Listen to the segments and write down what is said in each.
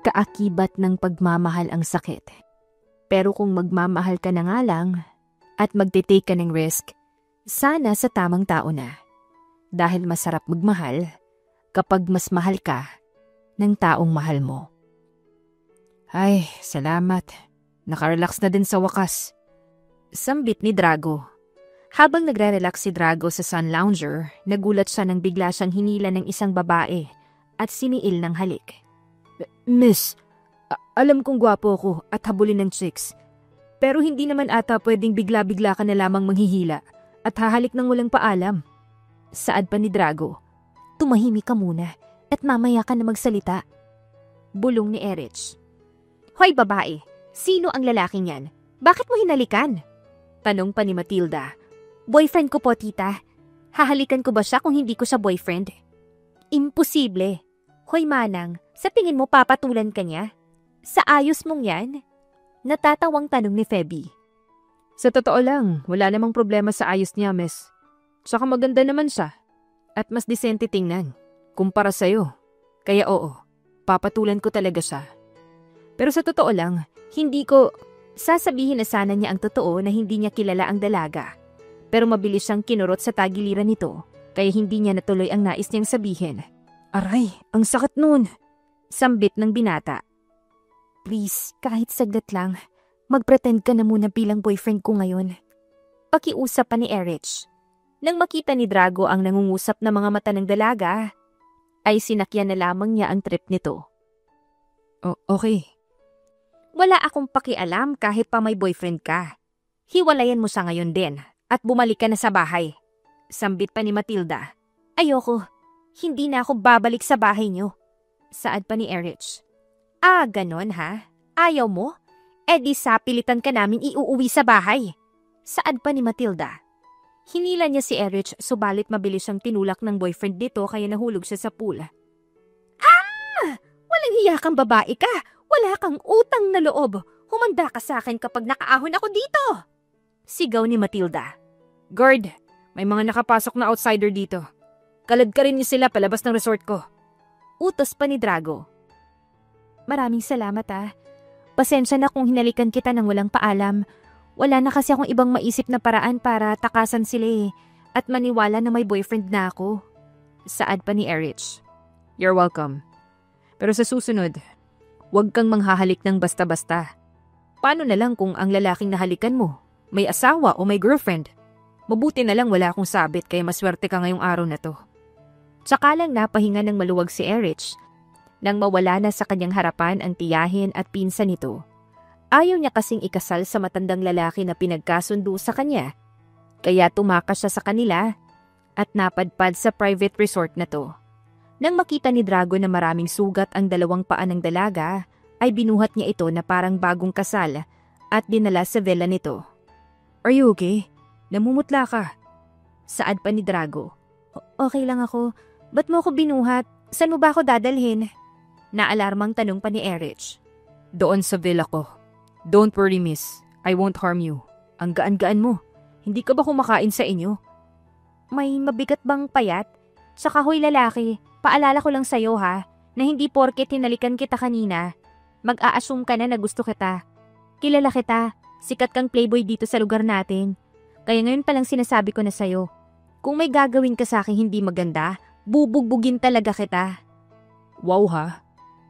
Kaakibat ng pagmamahal ang sakit. Pero kung magmamahal ka na nga lang at magte-take ka ng risk, sana sa tamang tao na. Dahil masarap magmahal kapag mas mahal ka ng taong mahal mo. Ay, salamat. Nakarelax na din sa wakas. Sambit ni Drago. Habang nagre-relax si Drago sa sun lounger, nagulat siya nang bigla siyang hinila ng isang babae at siniil ng halik. Miss, alam kong gwapo ako at habulin ng chicks. Pero hindi naman ata pwedeng bigla-bigla ka na lamang manghihila at hahalik ng walang paalam. Saad pa ni Drago. Tumahimik ka muna at mamaya ka na magsalita. Bulong ni Erich. Hoy babae, sino ang lalaking yan? Bakit mo hinalikan? Tanong pa ni Matilda. Boyfriend ko po, tita. Hahalikan ko ba siya kung hindi ko siya boyfriend? Imposible. Hoy Manang, sa tingin mo papatulan ka niya? Sa ayos mong yan? Natatawang tanong ni Feby. Sa totoo lang, wala namang problema sa ayos niya, miss. Tsaka maganda naman siya. At mas disente tingnan, kumpara sa'yo. Kaya oo, papatulan ko talaga siya. Pero sa totoo lang, hindi ko sasabihin na sana niya ang totoo na hindi niya kilala ang dalaga. Pero mabilis siyang kinurot sa tagiliran nito, kaya hindi niya natuloy ang nais niyang sabihin. Aray, ang sakit nun. Sambit ng binata. Please, kahit saglit lang, mag-pretend ka na muna bilang boyfriend ko ngayon. Pakiusap pa ni Erich. Nang makita ni Drago ang nangungusap na mga mata ng dalaga, ay sinakyan na lamang niya ang trip nito. Okay. Wala akong pakialam kahit pa may boyfriend ka. Hiwalayan mo siya ngayon din at bumalik ka na sa bahay. Sambit pa ni Matilda. Ayoko. Hindi na ako babalik sa bahay niyo. Saad pa ni Erich. Ah, ganon ha? Ayaw mo? Eh di sapilitan ka namin iuuwi sa bahay. Saad pa ni Matilda. Hinila niya si Erich subalit mabilis siyang tinulak ng boyfriend dito kaya nahulog siya sa pool. Ah! Walang hiya kang babae ka! Wala kang utang na loob! Humanda ka sa akin kapag nakaahon ako dito! Sigaw ni Matilda. Guard, may mga nakapasok na outsider dito. Kalad ka rin niyo sila palabas ng resort ko. Utos pa ni Drago. Maraming salamat ah. Pasensya na kung hinalikan kita ng walang paalam. Wala na kasi akong ibang maisip na paraan para takasan sila at maniwala na may boyfriend na ako. Saad pa ni Erich. You're welcome. Pero sa susunod, huwag kang manghahalik ng basta-basta. Paano na lang kung ang lalaking nahalikan mo may asawa o may girlfriend? Mabuti na lang wala akong sabit kaya maswerte ka ngayong araw na to. Tsaka lang napahinga ng maluwag si Erich nang mawala na sa kanyang harapan ang tiyahin at pinsan nito. Ayaw niya kasing ikasal sa matandang lalaki na pinagkasundo sa kanya, kaya tumakas siya sa kanila at napadpad sa private resort na to. Nang makita ni Drago na maraming sugat ang dalawang paa ng dalaga, ay binuhat niya ito na parang bagong kasal at dinala sa villa nito. Are you okay? Namumutla ka. Saad pa ni Drago. Okay lang ako. Ba't mo ako binuhat? Saan mo ba ako dadalhin? Naalarmang tanong pa ni Erich. Doon sa villa ko. Don't worry miss, I won't harm you. Ang gaan-gaan mo. Hindi ka ba kumakain sa inyo? May mabigat bang payat? Tsaka hoy lalaki, paalala ko lang sa'yo ha, na hindi porket hinalikan kita kanina, mag-a-assume ka na gusto kita. Kilala kita, sikat kang playboy dito sa lugar natin. Kaya ngayon palang sinasabi ko na sa'yo, kung may gagawin ka sa akin hindi maganda, bubugbugin talaga kita. Wow ha,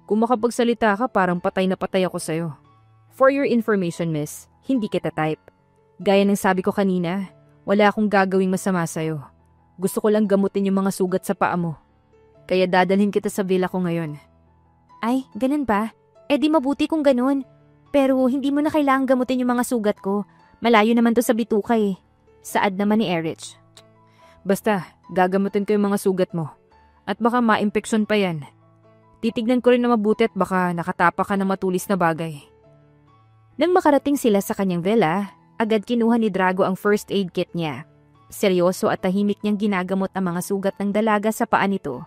kung makapagsalita ka parang patay na patay ako sa'yo. For your information, miss, hindi kita type. Gaya ng sabi ko kanina, wala akong gagawing masama sa'yo. Gusto ko lang gamutin yung mga sugat sa paa mo. Kaya dadalhin kita sa villa ko ngayon. Ay, ganun ba? Eh di mabuti kung ganun. Pero hindi mo na kailangang gamutin yung mga sugat ko. Malayo naman to sa bituka eh. Saad naman ni Erich. Basta, gagamutin ko yung mga sugat mo. At baka ma-impeksyon pa yan. Titignan ko rin na mabuti at baka nakatapa ka ng matulis na bagay. Nang makarating sila sa kanyang villa, agad kinuha ni Drago ang first aid kit niya. Seryoso at tahimik niyang ginagamot ang mga sugat ng dalaga sa paa nito.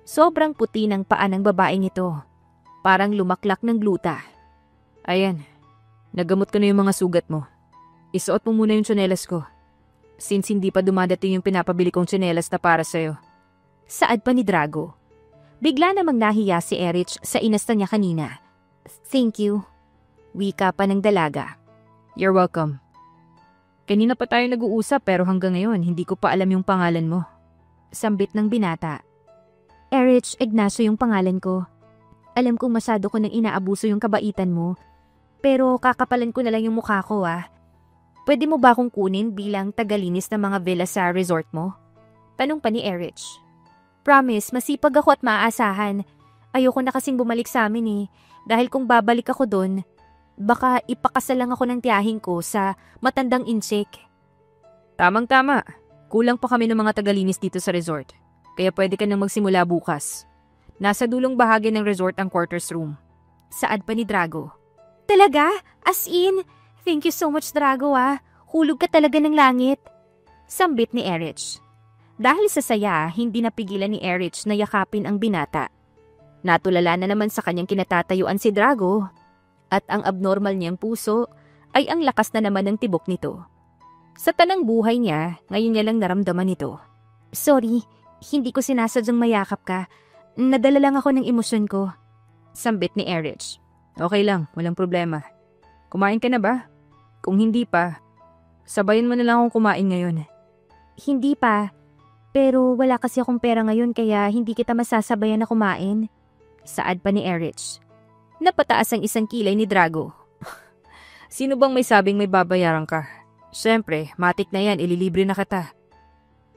Sobrang puti ng paa ng babaeng ito. Parang lumaklak ng gluta. Ayan, nagamot ko na yung mga sugat mo. Isuot mo muna yung tsinelas ko. Since hindi pa dumadating yung pinapabili kong tsinelas na para sa'yo. Saad pa ni Drago. Bigla namang nahiya si Erich sa inasta niya kanina. Thank you. Wika pa ng dalaga. You're welcome. Kanina pa tayo nag-uusap pero hanggang ngayon hindi ko pa alam yung pangalan mo. Sambit ng binata. Erich Ignacio yung pangalan ko. Alam kong masyado ko nang inaabuso yung kabaitan mo. Pero kakapalan ko na lang yung mukha ko Pwede mo ba akong kunin bilang tagalinis ng mga villa sa resort mo? Tanong pa ni Erich. Promise, masipag ako at maaasahan. Ayoko na kasing bumalik sa amin Dahil kung babalik ako doon, baka ipakasal lang ako ng tiyahing ko sa matandang incheck. Tamang-tama. Kulang pa kami ng mga tagalinis dito sa resort. Kaya pwede ka nang magsimula bukas. Nasa dulong bahagi ng resort ang quarters room. Saad pa ni Drago. Talaga? As in? Thank you so much, Drago Hulog ka talaga ng langit. Sambit ni Erich. Dahil sa saya, hindi napigilan ni Erich na yakapin ang binata. Natulala na naman sa kanyang kinatatayuan si Drago. At ang abnormal niyang puso ay ang lakas na naman ng tibok nito. Sa tanang buhay niya, ngayon niya lang naramdaman ito. Sorry, hindi ko sinasadyang mayakap ka. Nadala lang ako ng emosyon ko. Sambit ni Erich. Okay lang, walang problema. Kumain ka na ba? Kung hindi pa, sabayan mo na lang akong kumain ngayon. Hindi pa. Pero wala kasi akong pera ngayon kaya hindi kita masasabayan na kumain. Saad pa ni Erich. Napataas ang isang kilay ni Drago. Sino bang may sabing may babayaran ka? Siyempre, matik na yan, ililibre na kita.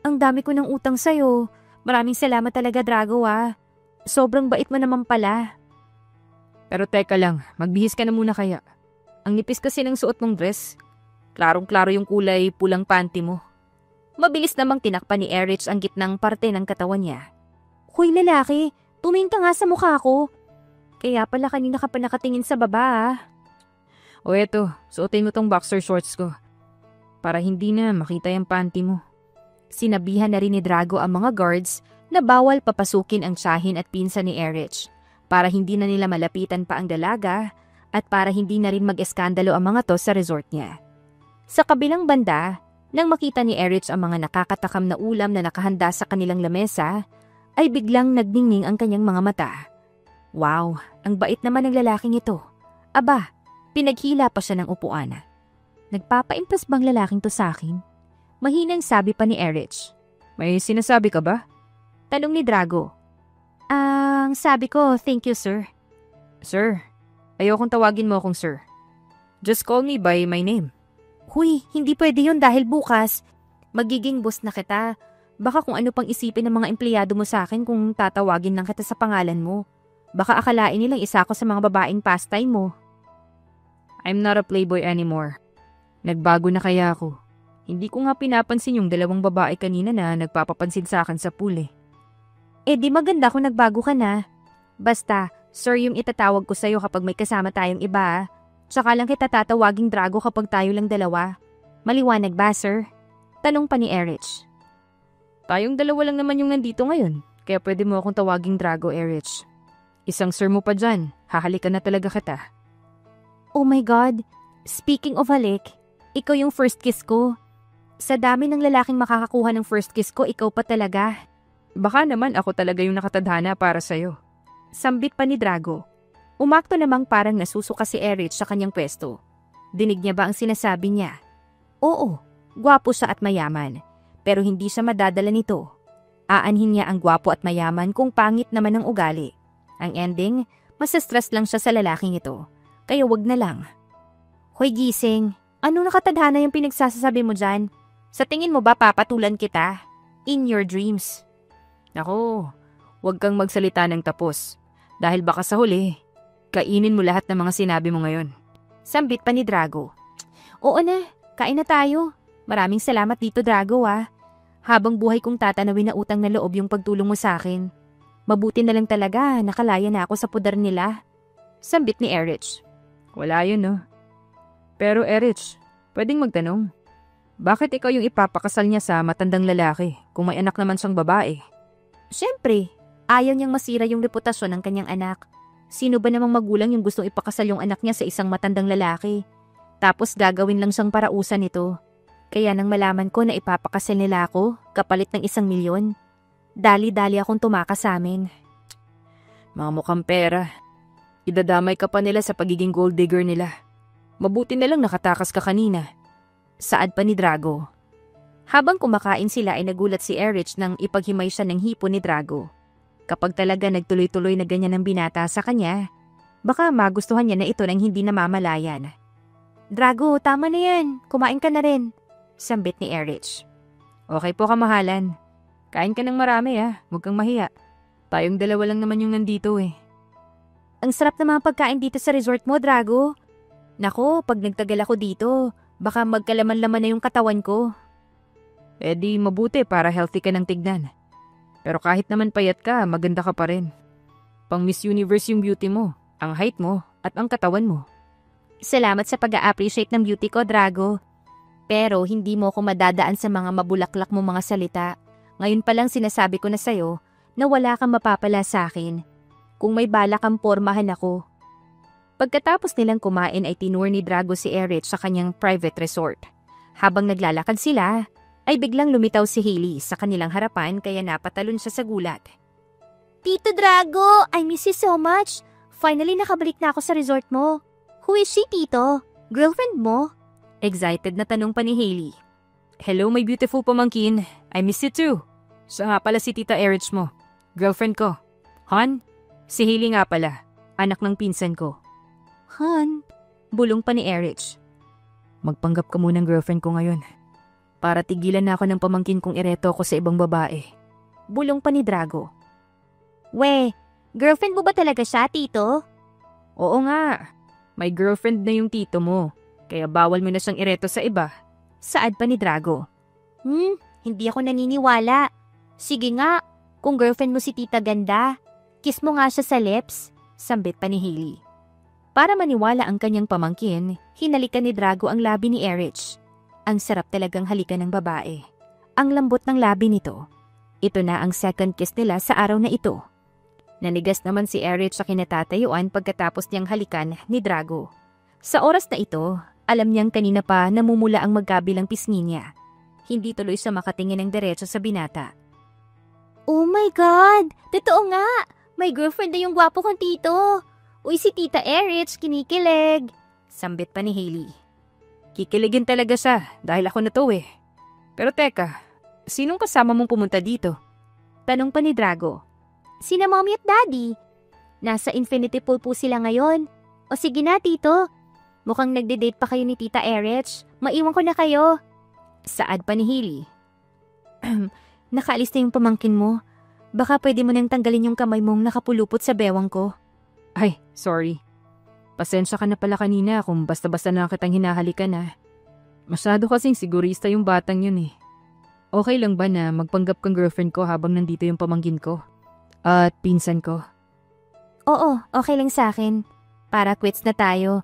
Ang dami ko ng utang sa'yo. Maraming salamat talaga, Drago Sobrang bait mo naman pala. Pero teka lang, magbihis ka na muna kaya. Ang nipis kasi ng suot mong dress. Klarong-klaro yung kulay pulang panty mo. Mabilis namang tinakpan ni Erich ang gitnang parte ng katawan niya. Hoy lalaki, tumingin ka nga sa mukha ko. Kaya pala kanina ka pa nakatingin sa baba O eto, suotin mo tong boxer shorts ko. Para hindi na makita yung panty mo. Sinabihan na rin ni Drago ang mga guards na bawal papasukin ang tiyahin at pinsan ni Erich para hindi na nila malapitan pa ang dalaga at para hindi na rin mag-eskandalo ang mga to sa resort niya. Sa kabilang banda, nang makita ni Erich ang mga nakakatakam na ulam na nakahanda sa kanilang lamesa, ay biglang nagningning ang kanyang mga mata. Wow, ang bait naman ng lalaking ito. Aba, pinaghila pa siya ng upuan. Nagpapaimpas bang lalaking to sa akin? Mahinang sabi pa ni Erich. May sinasabi ka ba? Tanong ni Drago. Ang sabi ko, thank you sir. Sir, ayokong tawagin mo akong sir. Just call me by my name. Huy, hindi pwede yun dahil bukas, magiging boss na kita. Baka kung ano pang isipin ng mga empleyado mo sa akin kung tatawagin lang kita sa pangalan mo. Baka akalain nilang isa ako sa mga babaeng pastime mo. I'm not a playboy anymore. Nagbago na kaya ako. Hindi ko nga pinapansin yung dalawang babae kanina na nagpapapansin sa akin sa pool Eh di maganda kung nagbago ka na. Basta, sir yung itatawag ko sa'yo kapag may kasama tayong iba. Tsaka lang kita tatawaging Drago kapag tayo lang dalawa. Maliwanag ba, sir? Tanong pa ni Erich. Tayong dalawa lang naman yung nandito ngayon, kaya pwede mo akong tawaging Drago, Erich. Isang sir mo pa dyan, hahalikan na talaga kita. Oh my God, speaking of halik, ikaw yung first kiss ko. Sa dami ng lalaking makakakuha ng first kiss ko, ikaw pa talaga. Baka naman ako talaga yung nakatadhana para sa'yo. Sambit pa ni Drago. Umakto namang parang nasusuka si Erich sa kanyang pwesto. Dinig niya ba ang sinasabi niya? Oo, gwapo siya at mayaman. Pero hindi siya madadala nito. Aanhin niya ang gwapo at mayaman kung pangit naman ang ugali. Ang ending, masa-stress lang siya sa lalaking ito. Kaya wag na lang. Hoy gising, ano nakatadhana yung pinagsasasabi mo dyan? Sa tingin mo ba papatulan kita? In your dreams. Nako, wag kang magsalita ng tapos. Dahil baka sa huli, kainin mo lahat ng mga sinabi mo ngayon. Sambit pa ni Drago. Oo na, kain na tayo. Maraming salamat dito Drago Habang buhay kong tatanawin na utang na loob yung pagtulong mo sa akin. Mabuti na lang talaga, nakalaya na ako sa pudar nila. Sambit ni Erich. Wala yun no. Pero Erich, pwedeng magtanong. Bakit ikaw yung ipapakasal niya sa matandang lalaki kung may anak naman siyang babae? Siyempre, ayaw niyang masira yung reputasyon ng kanyang anak. Sino ba namang magulang yung gustong ipakasal yung anak niya sa isang matandang lalaki? Tapos gagawin lang siyang parausan nito. Kaya nang malaman ko na ipapakasal nila ako, kapalit ng 1 milyon, dali-dali akong tumakas sa amin. Mga mukhang pera. Idadamay ka pa nila sa pagiging gold digger nila. Mabuti na lang nakatakas ka kanina. Saad pa ni Drago. Habang kumakain sila ay nagulat si Erich nang ipaghimay siya ng hipon ni Drago. Kapag talaga nagtuloy-tuloy na ganyan ang binata sa kanya, baka magustuhan niya na ito nang hindi namamalayan. Drago, tama na yan. Kumain ka na rin. Sambit ni Erich. Okay po kamahalan. Kain ka ng marami huwag kang mahiya. Tayong dalawa lang naman yung nandito Ang sarap ng mga pagkain dito sa resort mo, Drago. Nako, pag nagtagal ako dito, baka magkalaman-laman na yung katawan ko. Di mabuti para healthy ka ng tignan. Pero kahit naman payat ka, maganda ka pa rin. Pang Miss Universe yung beauty mo, ang height mo, at ang katawan mo. Salamat sa pag-a-appreciate ng beauty ko, Drago. Pero hindi mo ako madadaan sa mga mabulaklak mo mga salita. Ngayon pa lang sinasabi ko na sa'yo na wala kang mapapala sa akin. Kung may bala kang pormahan ako. Pagkatapos nilang kumain ay tinur ni Drago si Erich sa kanyang private resort. Habang naglalakad sila, ay biglang lumitaw si Hailey sa kanilang harapan kaya napatalon siya sa gulat. Tito Drago, I miss you so much. Finally nakabalik na ako sa resort mo. Who is she, Tito? Girlfriend mo? Excited na tanong pa ni Hailey. Hello, my beautiful pamangkin. I miss you too. Siya nga pala si Tita Erich mo. Girlfriend ko. Han? Si Hailey nga pala. Anak ng pinsan ko. Han? Bulong pa ni Erich. Magpanggap ka munang girlfriend ko ngayon. Para tigilan na ako ng pamangkin kong ireto ko sa ibang babae. Bulong pa ni Drago. We, girlfriend mo ba talaga siya, Tito? Oo nga. May girlfriend na yung tito mo. Kaya bawal mo na siyang ireto sa iba. Saad pa ni Drago. Hindi ako naniniwala. Sige nga, kung girlfriend mo si Tita Ganda, kiss mo nga siya sa lips. Sambit pa ni Hailey. Para maniwala ang kanyang pamangkin, hinalikan ni Drago ang labi ni Erich. Ang sarap talagang halikan ng babae. Ang lambot ng labi nito. Ito na ang second kiss nila sa araw na ito. Nanigas naman si Erich sa kinatatayuan pagkatapos niyang halikan ni Drago. Sa oras na ito, alam niyang kanina pa namumula ang magkabilang pisngi niya. Hindi tuloy siya makatingin ng diretso sa binata. Oh my God! Totoo nga! May girlfriend na yung gwapo kong tito! Uy, si Tita Erich, kinikilig! Sambit pa ni Hailey. Kikiligin talaga siya dahil ako na to Pero teka, sinong kasama mong pumunta dito? Tanong pa ni Drago. Sina Mommy at Daddy. Nasa Infinity Pool po sila ngayon. O sige na, Tito. Mukhang nagde-date pa kayo ni Tita Erich. Maiwan ko na kayo. Saad pa ni Hailey. Nakaalis na yung pamangkin mo. Baka pwede mo nang tanggalin yung kamay mong nakapulupot sa bewang ko. Ay, sorry. Pasensya ka na pala kanina kung basta-basta na kitang hinahalikan Masyado kasing sigurista yung batang yun Okay lang ba na magpanggap kang girlfriend ko habang nandito yung pamangkin ko? At pinsan ko? Oo, okay lang sa akin. Para quits na tayo.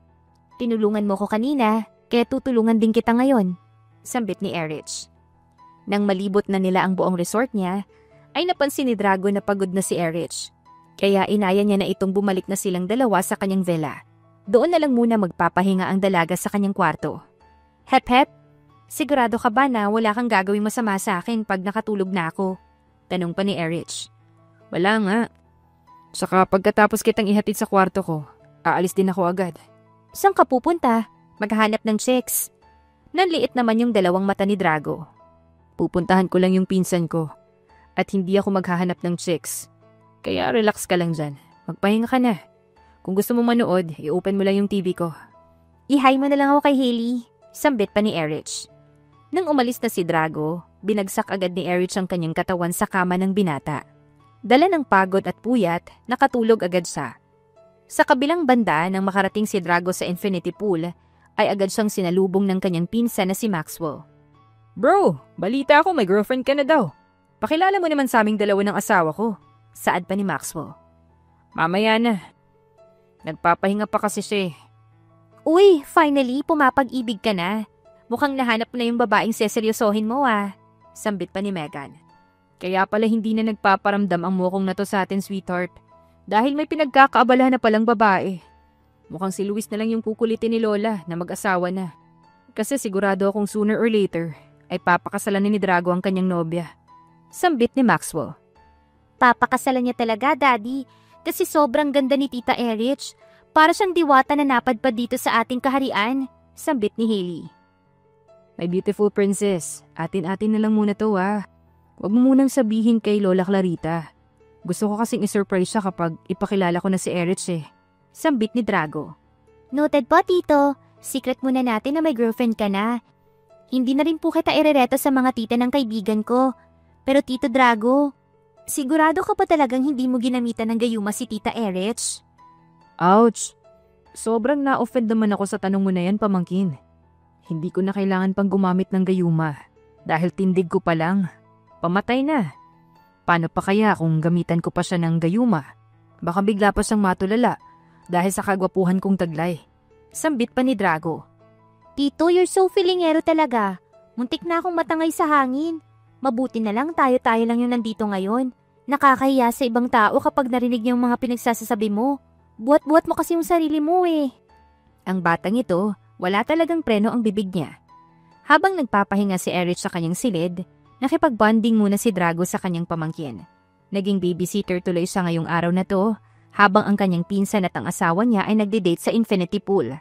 Tinulungan mo ko kanina, kaya tutulungan din kita ngayon. Sambit ni Erich. Nang malibot na nila ang buong resort niya, ay napansin ni Drago na pagod na si Erich. Kaya inaya niya na itong bumalik na silang dalawa sa kanyang villa. Doon na lang muna magpapahinga ang dalaga sa kanyang kwarto. Hep, sigurado ka ba na wala kang gagawing masama sa akin pag nakatulog na ako? Tanong pa ni Erich. Wala nga. Saka pagkatapos kitang ihatid sa kwarto ko, aalis din ako agad. Saan ka pupunta? Maghahanap ng chicks. Nanliit naman yung dalawang mata ni Drago. Pupuntahan ko lang yung pinsan ko. At hindi ako maghahanap ng chicks. Kaya relax ka lang dyan. Magpahinga ka na. Kung gusto mo manood, i-open mo lang yung TV ko. I-hi mo na lang ako kay Hailey. Sambit pa ni Erich. Nang umalis na si Drago, binagsak agad ni Erich ang kanyang katawan sa kama ng binata. Dala ng pagod at puyat, nakatulog agad siya. Sa kabilang banda nang makarating si Drago sa Infinity Pool, ay agad siyang sinalubong ng kanyang pinsan na si Maxwell. Bro, balita ako may girlfriend ka na daw. Pakilala mo naman sa aming dalawa ng asawa ko. Saad pa ni Maxwell. Mamaya na. Nagpapahinga pa kasi siya Uy, finally, pumapag-ibig ka na. Mukhang nahanap na yung babaeng seseryosohin mo Sambit pa ni Megan. Kaya pala hindi na nagpaparamdam ang mukong na to sa atin, sweetheart. Dahil may pinagkakaabalahan na palang babae. Mukhang si Luis na lang yung kukulitin ni Lola na mag-asawa na. Kasi sigurado akong sooner or later ay papakasalan ni Drago ang kanyang nobya. Sambit ni Maxwell. Papakasalan niya talaga, Daddy. kasi sobrang ganda ni Tita Erich. Para siyang diwata na napadpad dito sa ating kaharian, sambit ni Hailey. My beautiful princess, atin-atin na lang muna to Huwag mo munang sabihin kay Lola Clarita. Gusto ko kasing isurprise siya kapag ipakilala ko na si Erich Sambit ni Drago. Noted po, Tito. Secret muna natin na may girlfriend ka na. Hindi na rin po kita irereto sa mga tita ng kaibigan ko. Pero Tito Drago, sigurado ka pa talagang hindi mo ginamitan ng gayuma si Tita Erich? Ouch! Sobrang na-offend naman ako sa tanong mo na yan, pamangkin. Hindi ko na kailangan pang gumamit ng gayuma. Dahil tindig ko pa lang. Pamatay na. Paano pa kaya kung gamitan ko pa siya ng gayuma? Baka bigla pa siyang matulala dahil sa kagwapuhan kong taglay. Sambit pa ni Drago. Tito, you're so feelingero talaga. Muntik na akong matangay sa hangin. Mabuti na lang tayo-tayo lang yung nandito ngayon. Nakakahiya sa ibang tao kapag narinig niya yung mga pinagsasasabi mo. Buhat-buhat mo kasi yung sarili mo Ang batang ito, wala talagang preno ang bibig niya. Habang nagpapahinga si Erich sa kanyang silid, nakipag-bonding muna si Drago sa kanyang pamangkin. Naging babysitter tuloy siya ngayong araw na to, habang ang kanyang pinsan at ang asawa niya ay nagde-date sa infinity pool.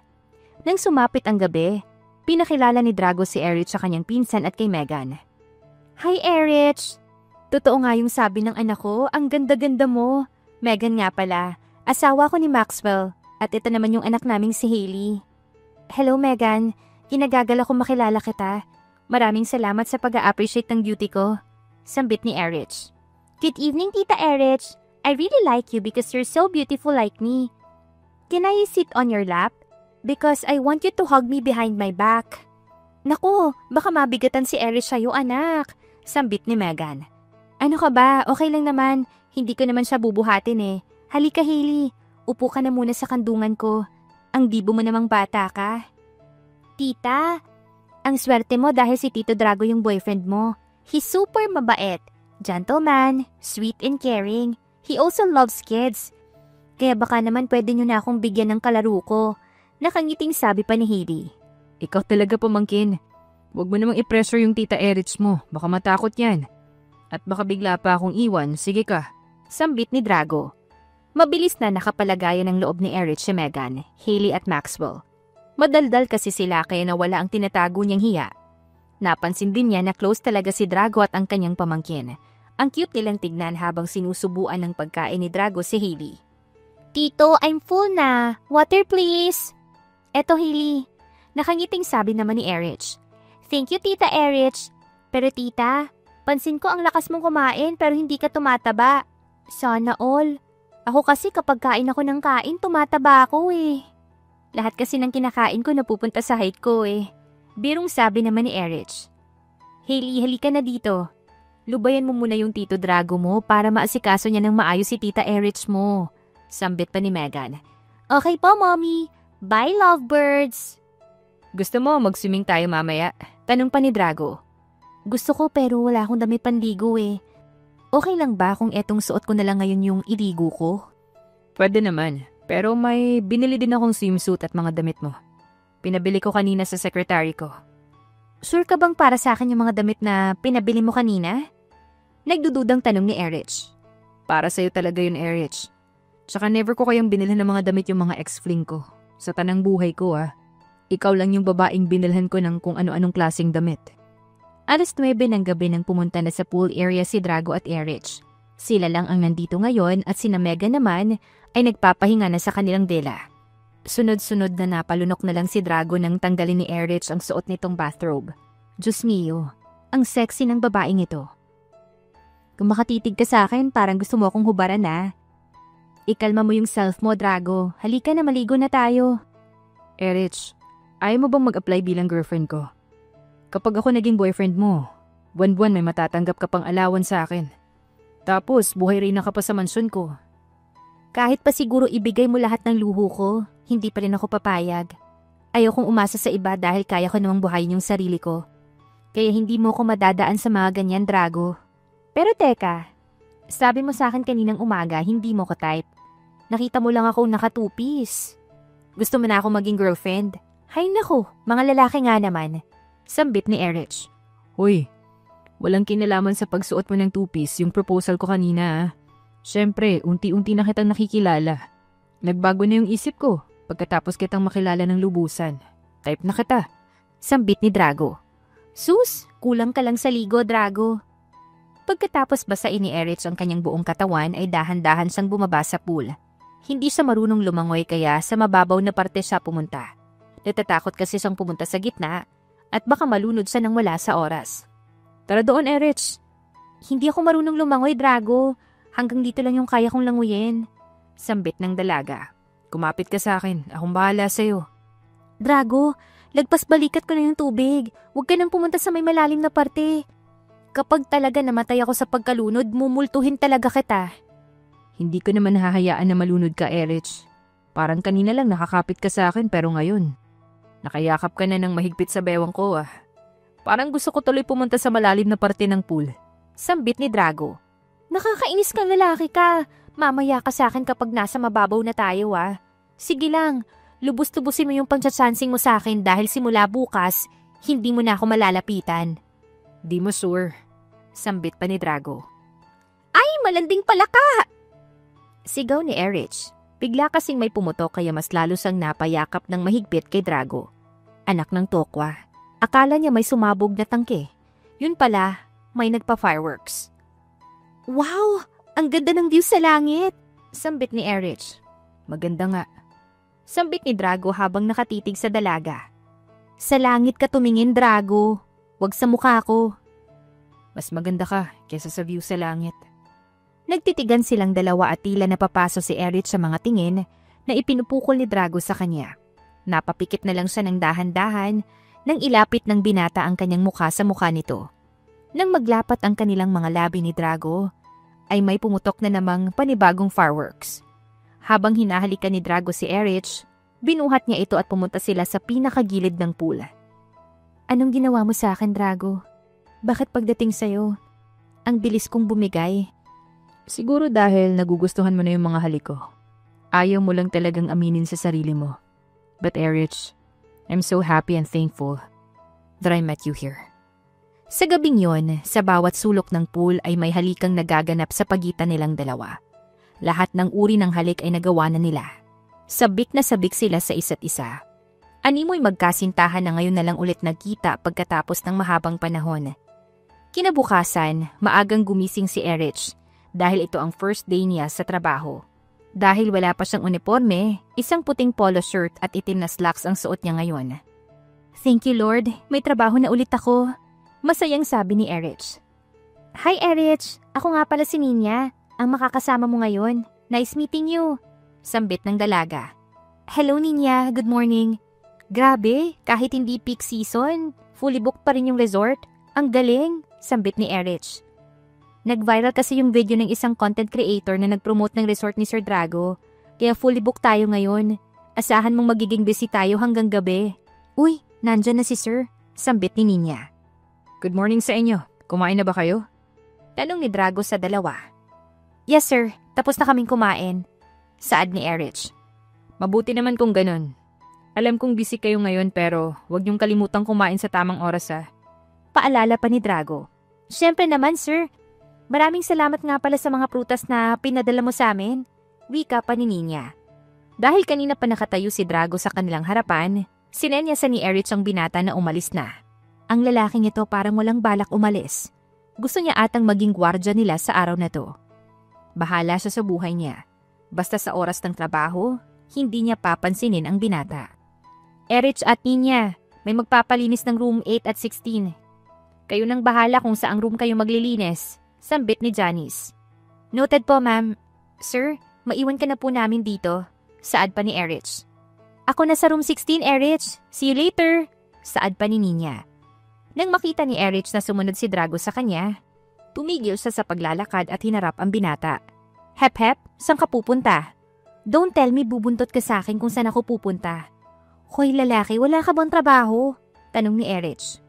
Nang sumapit ang gabi, pinakilala ni Drago si Erich sa kanyang pinsan at kay Megan. Hi Erich! Totoo nga yung sabi ng anak ko, ang ganda-ganda mo. Megan nga pala. Asawa ko ni Maxwell, at ito naman yung anak naming si Hailey. Hello Megan, ginagagal ako makilala kita. Maraming salamat sa pag-a-appreciate ng beauty ko. Sambit ni Erich. Good evening Tita Erich. I really like you because you're so beautiful like me. Can I sit on your lap? Because I want you to hug me behind my back. Naku, baka mabigatan si Erich sa'yo anak. Sambit ni Megan. Ano ka ba? Okay lang naman. Hindi ko naman siya bubuhatin Halika Hailey, upo ka na muna sa kandungan ko. Ang dibo mo namang bata ka. Tita, ang swerte mo dahil si Tito Drago yung boyfriend mo. He's super mabait, gentleman, sweet and caring. He also loves kids. Kaya baka naman pwede nyo na akong bigyan ng kalaro ko. Nakangiting sabi pa ni Hailey. Ikaw talaga pamangkin. Huwag mo namang i-pressure yung Tita Erich mo. Baka matakot yan. At baka bigla pa akong iwan. Sige ka. Sambit ni Drago. Mabilis na nakapalagayan ng loob ni Erich si Megan, Hailey at Maxwell. Madaldal kasi sila kaya nawala ang tinatago niyang hiya. Napansin din niya na close talaga si Drago at ang kanyang pamangkin. Ang cute nilang tignan habang sinusubuan ng pagkain ni Drago si Hailey. Tito, I'm full na. Water please. Eto Hailey. Nakangiting sabi naman ni Erich. Thank you Tita Erich. Pero tita, pansin ko ang lakas mong kumain pero hindi ka tumataba. Sana all. Ako kasi kapag kain ako ng kain, tumataba ako Lahat kasi ng kinakain ko napupunta sa height ko Birong sabi naman ni Erich. Hailey, halika na dito. Lubayan mo muna yung Tito Drago mo para maasikaso niya ng maayos si Tita Erich mo. Sambit pa ni Megan. Okay po, Mommy. Bye, lovebirds. Gusto mo mag-swimming tayo mamaya? Tanong pa ni Drago. Gusto ko pero wala akong damit panligo Okay lang ba kung etong suot ko na lang ngayon yung iligo ko? Pwede naman, pero may binili din akong swimsuit at mga damit mo. Pinabili ko kanina sa secretary ko. Sure ka bang para sa akin yung mga damit na pinabili mo kanina? Nagdududang tanong ni Erich. Para sa'yo talaga yun, Erich. Tsaka never ko kayang binili ng mga damit yung mga ex-fling ko. Sa tanang buhay ko Ikaw lang yung babaeng binilhan ko ng kung ano-anong klaseng damit. 9:00 ng gabi nang pumunta na sa pool area si Drago at Erich. Sila lang ang nandito ngayon at sina Megan naman ay nagpapahinga na sa kanilang dela. Sunod-sunod na napalunok na lang si Drago nang tanggalin ni Erich ang suot nitong bathrobe. Diyos mio, ang sexy ng babaeng ito. Kung makatitig ka sa akin, parang gusto mo akong hubaran Ikalma mo yung self mo, Drago. Halika na, maligo na tayo. Erich, ayaw mo bang mag-apply bilang girlfriend ko? Kapag ako naging boyfriend mo, buwan-buwan may matatanggap ka pang allowance sa akin. Tapos, buhay rin ka pa sa mansyon ko. Kahit pa siguro ibigay mo lahat ng luho ko, hindi pa rin ako papayag. Ayokong umasa sa iba dahil kaya ko namang buhayin yung sarili ko. Kaya hindi mo ko madadaan sa mga ganyan, Drago. Pero teka, sabi mo sa akin kaninang umaga, hindi mo ko type. Nakita mo lang akong nakatupis. Gusto mo na ako maging girlfriend? Hay nako, mga lalaki nga naman. Sambit ni Erich. Hoy, walang kinalaman sa pagsuot mo ng two-piece yung proposal ko kanina Siyempre, unti-unti na kitang nakikilala. Nagbago na yung isip ko pagkatapos kitang makilala ng lubusan. Type na kita. Sambit ni Drago. Sus, kulang ka lang sa ligo, Drago. Pagkatapos basain ni Erich ang kanyang buong katawan ay dahan-dahan siyang bumaba sa pool. Hindi siya marunong lumangoy kaya sa mababaw na parte siya pumunta. Natatakot kasi siyang pumunta sa gitna at baka malunod siya nang wala sa oras. Tara doon, Erich. Hindi ako marunong lumangoy, Drago. Hanggang dito lang yung kaya kong languyin. Sambit ng dalaga. Kumapit ka sa akin. Akong bahala sa'yo. Drago, lagpas balikat ko na yung tubig. Huwag ka nang pumunta sa may malalim na parte. Kapag talaga namatay ako sa pagkalunod, mumultuhin talaga kita. Hindi ko naman hahayaan na malunod ka, Erich. Parang kanina lang nakakapit ka sa akin pero ngayon, nakayakap ka na ng mahigpit sa bewang ko ah. Parang gusto ko tuloy pumunta sa malalim na parte ng pool. Sambit ni Drago. Nakakainis kang lalaki ka. Mamaya ka sa akin kapag nasa mababaw na tayo ah. Sige lang, lubos-tubusin mo yung pangtsasansing mo sa akin dahil simula bukas, hindi mo na ako malalapitan. Di mo sure. Sambit pa ni Drago. Ay, malanding pala ka! Sigaw ni Erich. Bigla kasing may pumutok kaya mas lalo sang napayakap ng mahigpit kay Drago. Anak ng tokwa. Akala niya may sumabog na tangke. Yun pala, may nagpa-fireworks. Wow! Ang ganda ng view sa langit! Sambit ni Erich. Maganda nga. Sambit ni Drago habang nakatitig sa dalaga. Sa langit ka tumingin, Drago. Huwag sa mukha ko. Mas maganda ka kesa sa view sa langit. Nagtitigan silang dalawa at tila napapaso si Erich sa mga tingin na ipinupukol ni Drago sa kanya. Napapikit na lang siya ng dahan-dahan nang ilapit ng binata ang kanyang mukha sa mukha nito. Nang maglapat ang kanilang mga labi ni Drago, ay may pumutok na namang panibagong fireworks. Habang hinahalikan ni Drago si Erich, binuhat niya ito at pumunta sila sa pinakagilid ng pool. Anong ginawa mo sa akin, Drago? Bakit pagdating sa'yo, ang bilis kong bumigay? Siguro dahil nagugustuhan mo na yung mga halik ko. Ayaw mo lang talagang aminin sa sarili mo. But Erich, I'm so happy and thankful that I met you here. Sa gabing yon, sa bawat sulok ng pool ay may halikang nagaganap sa pagitan nilang dalawa. Lahat ng uri ng halik ay nagawa na nila. Sabik na sabik sila sa isa't isa. Animoy magkasintahan na ngayon na lang ulit nagkita pagkatapos ng mahabang panahon. Kinabukasan, maagang gumising si Erich dahil ito ang first day niya sa trabaho. Dahil wala pa siyang uniforme, isang puting polo shirt at itim na slacks ang suot niya ngayon. Thank you Lord, may trabaho na ulit ako. Masayang sabi ni Erich. Hi Erich, ako nga pala si Ninya, ang makakasama mo ngayon. Nice meeting you. Sambit ng dalaga. Hello Ninya, good morning. Grabe, kahit hindi peak season, fully booked pa rin yung resort. Ang galing, sambit ni Erich. Nag-viral kasi yung video ng isang content creator na nag-promote ng resort ni Sir Drago. Kaya fully booked tayo ngayon. Asahan mong magiging busy tayo hanggang gabi. Uy, nandyan na si Sir, sambit ni Ninya. Good morning sa inyo. Kumain na ba kayo? Tanong ni Drago sa dalawa. Yes sir, tapos na kaming kumain. Saad ni Erich. Mabuti naman kung ganun. Alam kong busy kayo ngayon pero huwag niyong kalimutang kumain sa tamang oras ah. Paalala pa ni Drago. Siyempre naman sir. Maraming salamat nga pala sa mga prutas na pinadala mo sa amin. Wika pa ni Ninya. Dahil kanina pa nakatayo si Drago sa kanilang harapan, sinenyasan ni Erich ang binata na umalis na. Ang lalaking ito parang walang balak umalis. Gusto niya atang maging gwardya nila sa araw na to. Bahala siya sa buhay niya. Basta sa oras ng trabaho, hindi niya papansinin ang binata. Erich at Ninya, may magpapalinis ng room 8 at 16. Kayo nang bahala kung saang room kayo maglilinis, sambit ni Janice. Noted po ma'am. Sir, maiwan ka na po namin dito, saad pa ni Erich. Ako na sa room 16 Erich, see you later, saad pa ni Ninya. Nang makita ni Erich na sumunod si Drago sa kanya, tumigil siya sa paglalakad at hinarap ang binata. Hep hep, saan ka pupunta? Don't tell me bubuntot ka sa akin kung saan ako pupunta. Hoy lalaki, wala ka bang trabaho? Tanong ni Erich.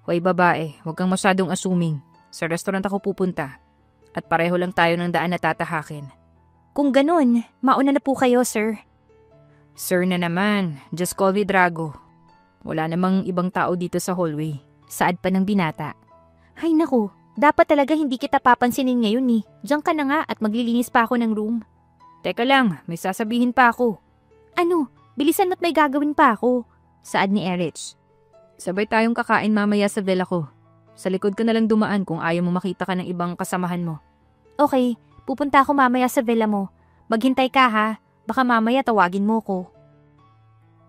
Hoy babae, huwag kang masyadong assuming. Sa restaurant ako pupunta. At pareho lang tayo ng daan na tatahakin. Kung ganun, mauna na po kayo sir. Sir na naman, just call me Drago. Wala namang ibang tao dito sa hallway. Saad pa ng binata. Hay naku, Dapat talaga hindi kita papansinin ngayon eh. Diyan ka na nga at maglilinis pa ako ng room. Teka lang, may sasabihin pa ako. Ano? Bilisan mo't may gagawin pa ako. Saad ni Erich. Sabay tayong kakain mamaya sa villa ko. Sa likod ka na lang dumaan kung ayaw mo makita ka ng ibang kasamahan mo. Okay, pupunta ako mamaya sa villa mo. Maghintay ka ha. Baka mamaya tawagin mo ko.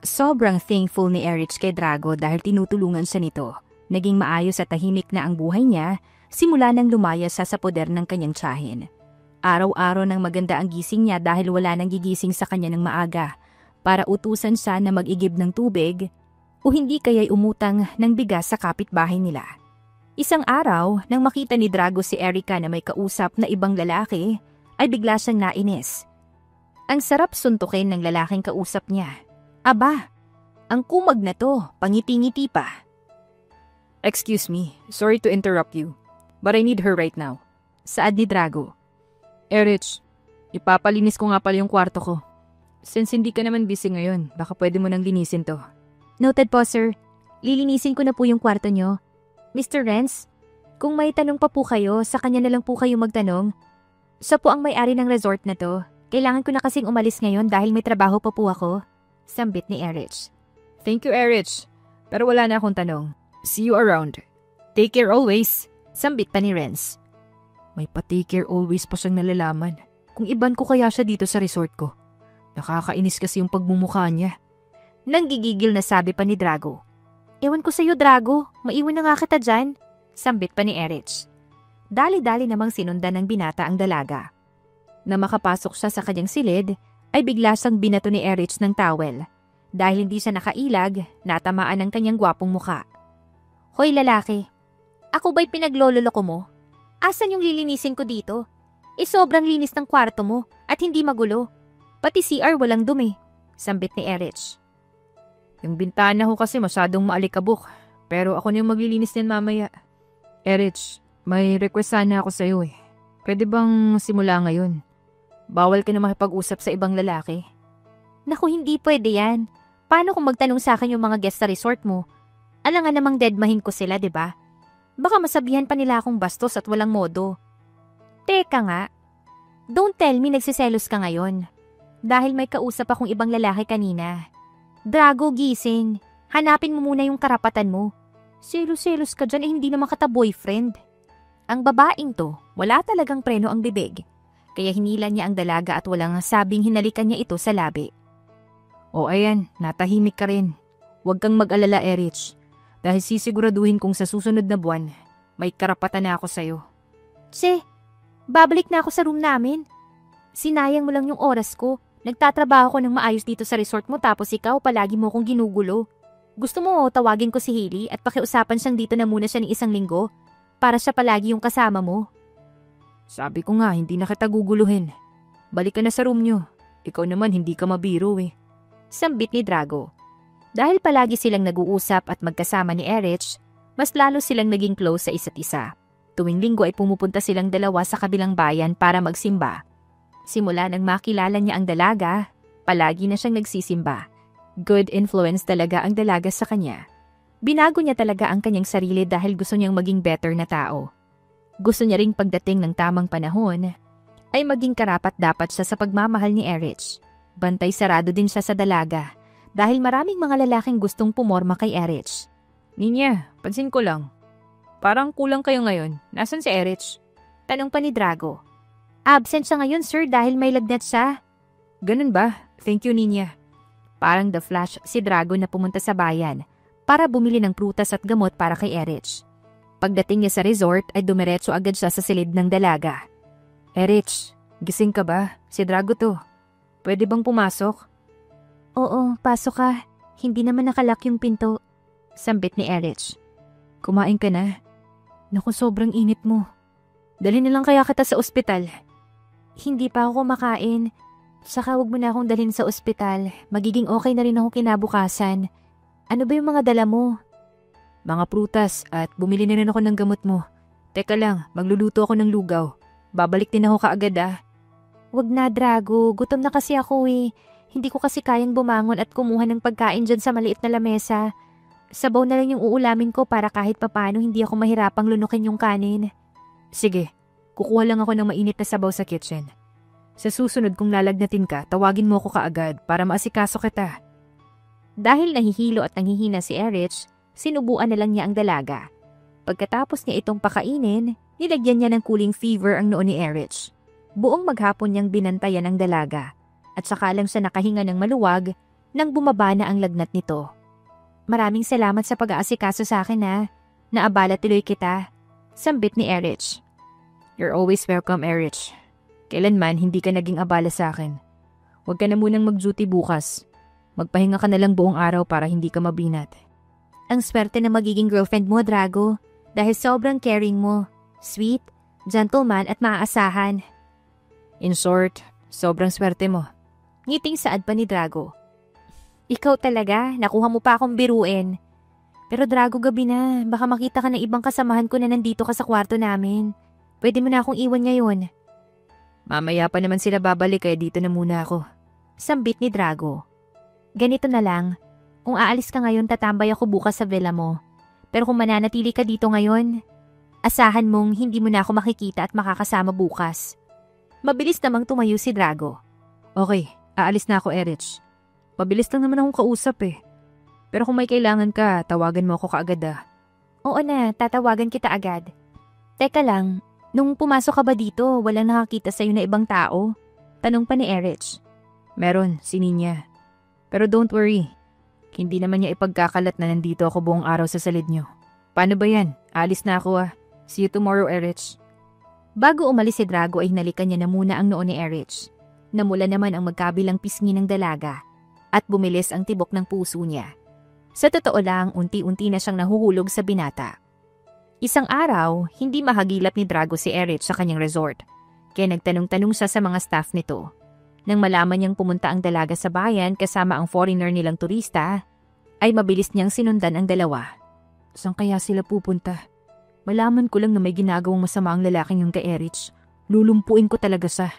Sobrang thankful ni Erich kay Drago dahil tinutulungan siya nito. Naging maayos at tahimik na ang buhay niya simula nang lumaya siya sa poder ng kanyang tiyahin. Araw-araw nang maganda ang gising niya dahil wala nang gigising sa kanya ng maaga para utusan siya na mag-igib ng tubig o hindi kaya'y umutang ng bigas sa kapitbahay nila. Isang araw, nang makita ni Drago si Erica na may kausap na ibang lalaki, ay bigla siyang nainis. Ang sarap suntukin ng lalaking kausap niya. Aba, ang kumag na to, pangiti-ngiti pa. Excuse me, sorry to interrupt you, but I need her right now. Saad ni Drago. Erich, ipapalinis ko nga pala yung kwarto ko. Since hindi ka naman busy ngayon, baka pwede mo nang linisin to. Noted po sir, lilinisin ko na po yung kwarto nyo. Mr. Renz, kung may tanong pa po kayo, sa kanya na lang po kayo magtanong. Siya po ang may-ari ng resort na to. Kailangan ko na kasing umalis ngayon dahil may trabaho pa po ako. Sambit ni Erich. Thank you, Erich. Pero wala na akong tanong. See you around. Take care always. Sambit pa ni Renz. May pa-take care always pa siyang nalalaman. Kung iban ko kaya siya dito sa resort ko. Nakakainis kasi yung pagmumukha niya. Nanggigigil na sabi pa ni Drago. Ewan ko sa'yo, Drago. Maiwan na nga kita dyan. Sambit pa ni Erich. Dali-dali namang sinundan ng binata ang dalaga. Na makapasok siya sa kanyang silid, ay bigla siyang binato ni Erich ng towel. Dahil hindi siya nakailag, natamaan ang kanyang gwapong muka. Hoy lalaki, ako ba'y pinaglololoko mo? Asan yung lilinisin ko dito? Sobrang linis ng kwarto mo at hindi magulo. Pati CR walang dumi. Sambit ni Erich. Yung bintana ko kasi masyadong maalikabok. Pero ako na yung maglilinis niyan mamaya. Erich, may request sana ako sa'yo eh. Pwede bang simula ngayon? Bawal ka na makipag-usap sa ibang lalaki. Naku, hindi pwede yan. Paano kung magtanong sa akin yung mga guest sa resort mo? Alam nga namang deadmahin ko sila, di ba? Baka masabihan pa nila akong bastos at walang modo. Teka nga, don't tell me nagsiselos ka ngayon. Dahil may kausap akong ibang lalaki kanina. Drago, gising. Hanapin mo muna yung karapatan mo. Selos-selos ka dyan hindi naman kita boyfriend. Ang babaeng to, wala talagang preno ang bibig. Kaya hinilan niya ang dalaga at walang sabing hinalikan niya ito sa labi. O ayan, natahimik ka rin. Huwag kang mag-alala, Erich. Dahil sisiguraduhin kong sa susunod na buwan, may karapatan na ako sa'yo. Che, babalik na ako sa room namin. Sinayang mo lang yung oras ko. Nagtatrabaho ko ng maayos dito sa resort mo tapos ikaw palagi mo kong ginugulo. Gusto mo tawagin ko si Hailey at pakiusapan siyang dito na muna siya ng 1 linggo para siya palagi yung kasama mo? Sabi ko nga, hindi na kita guguluhin. Balik ka na sa room nyo. Ikaw naman hindi ka mabiro eh. Sambit ni Drago. Dahil palagi silang nag-uusap at magkasama ni Erich, mas lalo silang naging close sa isa't isa. Tuwing linggo ay pumupunta silang dalawa sa kabilang bayan para magsimba. Simula nang makilala niya ang dalaga, palagi na siyang nagsisimba. Good influence talaga ang dalaga sa kanya. Binago niya talaga ang kanyang sarili dahil gusto niyang maging better na tao. Gusto niya ring pagdating ng tamang panahon, ay maging karapat-dapat siya sa pagmamahal ni Erich. Bantay sarado din siya sa dalaga dahil maraming mga lalaking gustong pumorma kay Erich. Ninya, pansin ko lang. Parang kulang kayo ngayon. Nasaan si Erich? Tanong pa ni Drago. Absent siya ngayon sir dahil may lagnat siya. Ganun ba? Thank you, Ninya. Parang the flash si Drago na pumunta sa bayan para bumili ng prutas at gamot para kay Erich. Pagdating niya sa resort ay dumiretso agad siya sa silid ng dalaga. Erich, gising ka ba? Si Drago to. Pwede bang pumasok? Oo, pasok ka. Hindi naman nakalak yung pinto. Sambit ni Erich. Kumain ka na? Naku, sobrang init mo. Dalhin na lang kaya kita sa ospital. Hindi pa ako kumakain. Saka huwag mo na akong dalhin sa ospital. Magiging okay na rin ako kinabukasan. Ano ba yung mga dala mo? Mga prutas at bumili na rin ako ng gamot mo. Teka lang, magluluto ako ng lugaw. Babalik din ako kaagad ah. Wag na, Drago. Gutom na kasi ako eh. Hindi ko kasi kayang bumangon at kumuha ng pagkain dyan sa maliit na lamesa. Sabaw na lang yung uulamin ko para kahit papano hindi ako mahirapang lunukin yung kanin. Sige, kukuha lang ako ng mainit na sabaw sa kitchen. Sa susunod kung lalagnatin ka, tawagin mo ako kaagad para maasikaso kita. Dahil nahihilo at nanghihina si Erich, sinubuan na lang niya ang dalaga. Pagkatapos niya itong pakainin, nilagyan niya ng cooling fever ang noo ni Erich. Buong maghapon niyang binantayan ang dalaga at saka lang siya nakahinga ng maluwag nang bumaba na ang lagnat nito. Maraming salamat sa pag-aasikaso sa akin ha. Naabala tuloy kita. Sambit ni Erich. You're always welcome, Erich. Kailanman hindi ka naging abala sa akin. Huwag ka na munang mag-duty bukas. Magpahinga ka na lang buong araw para hindi ka mabinat. Ang swerte na magiging girlfriend mo, Drago. Dahil sobrang caring mo. Sweet, gentleman at maaasahan. In short, sobrang swerte mo. Ngiting saad pa ni Drago. Ikaw talaga, nakuha mo pa akong biruin. Pero Drago, gabi na. Baka makita ka ng ibang kasamahan ko na nandito ka sa kwarto namin. Pwede mo na akong iwan ngayon. Mamaya pa naman sila babalik kaya dito na muna ako. Sambit ni Drago. Ganito na lang. Kung aalis ka ngayon, tatambay ako bukas sa villa mo. Pero kung mananatili ka dito ngayon, asahan mong hindi mo na ako makikita at makakasama bukas. Mabilis namang tumayo si Drago. Okay, aalis na ako, Erich. Mabilis lang naman akong kausap eh. Pero kung may kailangan ka, tawagan mo ako kaagad ah. Oo na, tatawagan kita agad. Teka lang, nung pumasok ka ba dito, walang nakakita sa'yo na ibang tao? Tanong pa ni Erich. Meron, si Ninya. Pero don't worry. Hindi naman niya ipagkakalat na nandito ako buong araw sa salid niyo. Paano ba yan? Alis na ako ah. See you tomorrow, Erich. Bago umalis si Drago ay hinalikan niya na muna ang noo ni Erich. Namula naman ang magkabilang pisngi ng dalaga at bumilis ang tibok ng puso niya. Sa totoo lang, unti-unti na siyang nahuhulog sa binata. Isang araw, hindi mahagilap ni Drago si Erich sa kanyang resort. Kaya nagtanong-tanong siya sa mga staff nito. Nang malaman niyang pumunta ang dalaga sa bayan kasama ang foreigner nilang turista, ay mabilis niyang sinundan ang dalawa. Saan kaya sila pupunta? Malaman ko lang na may ginagawang masama ang lalaking yung kay Erich. Lulumpuin ko talaga siya.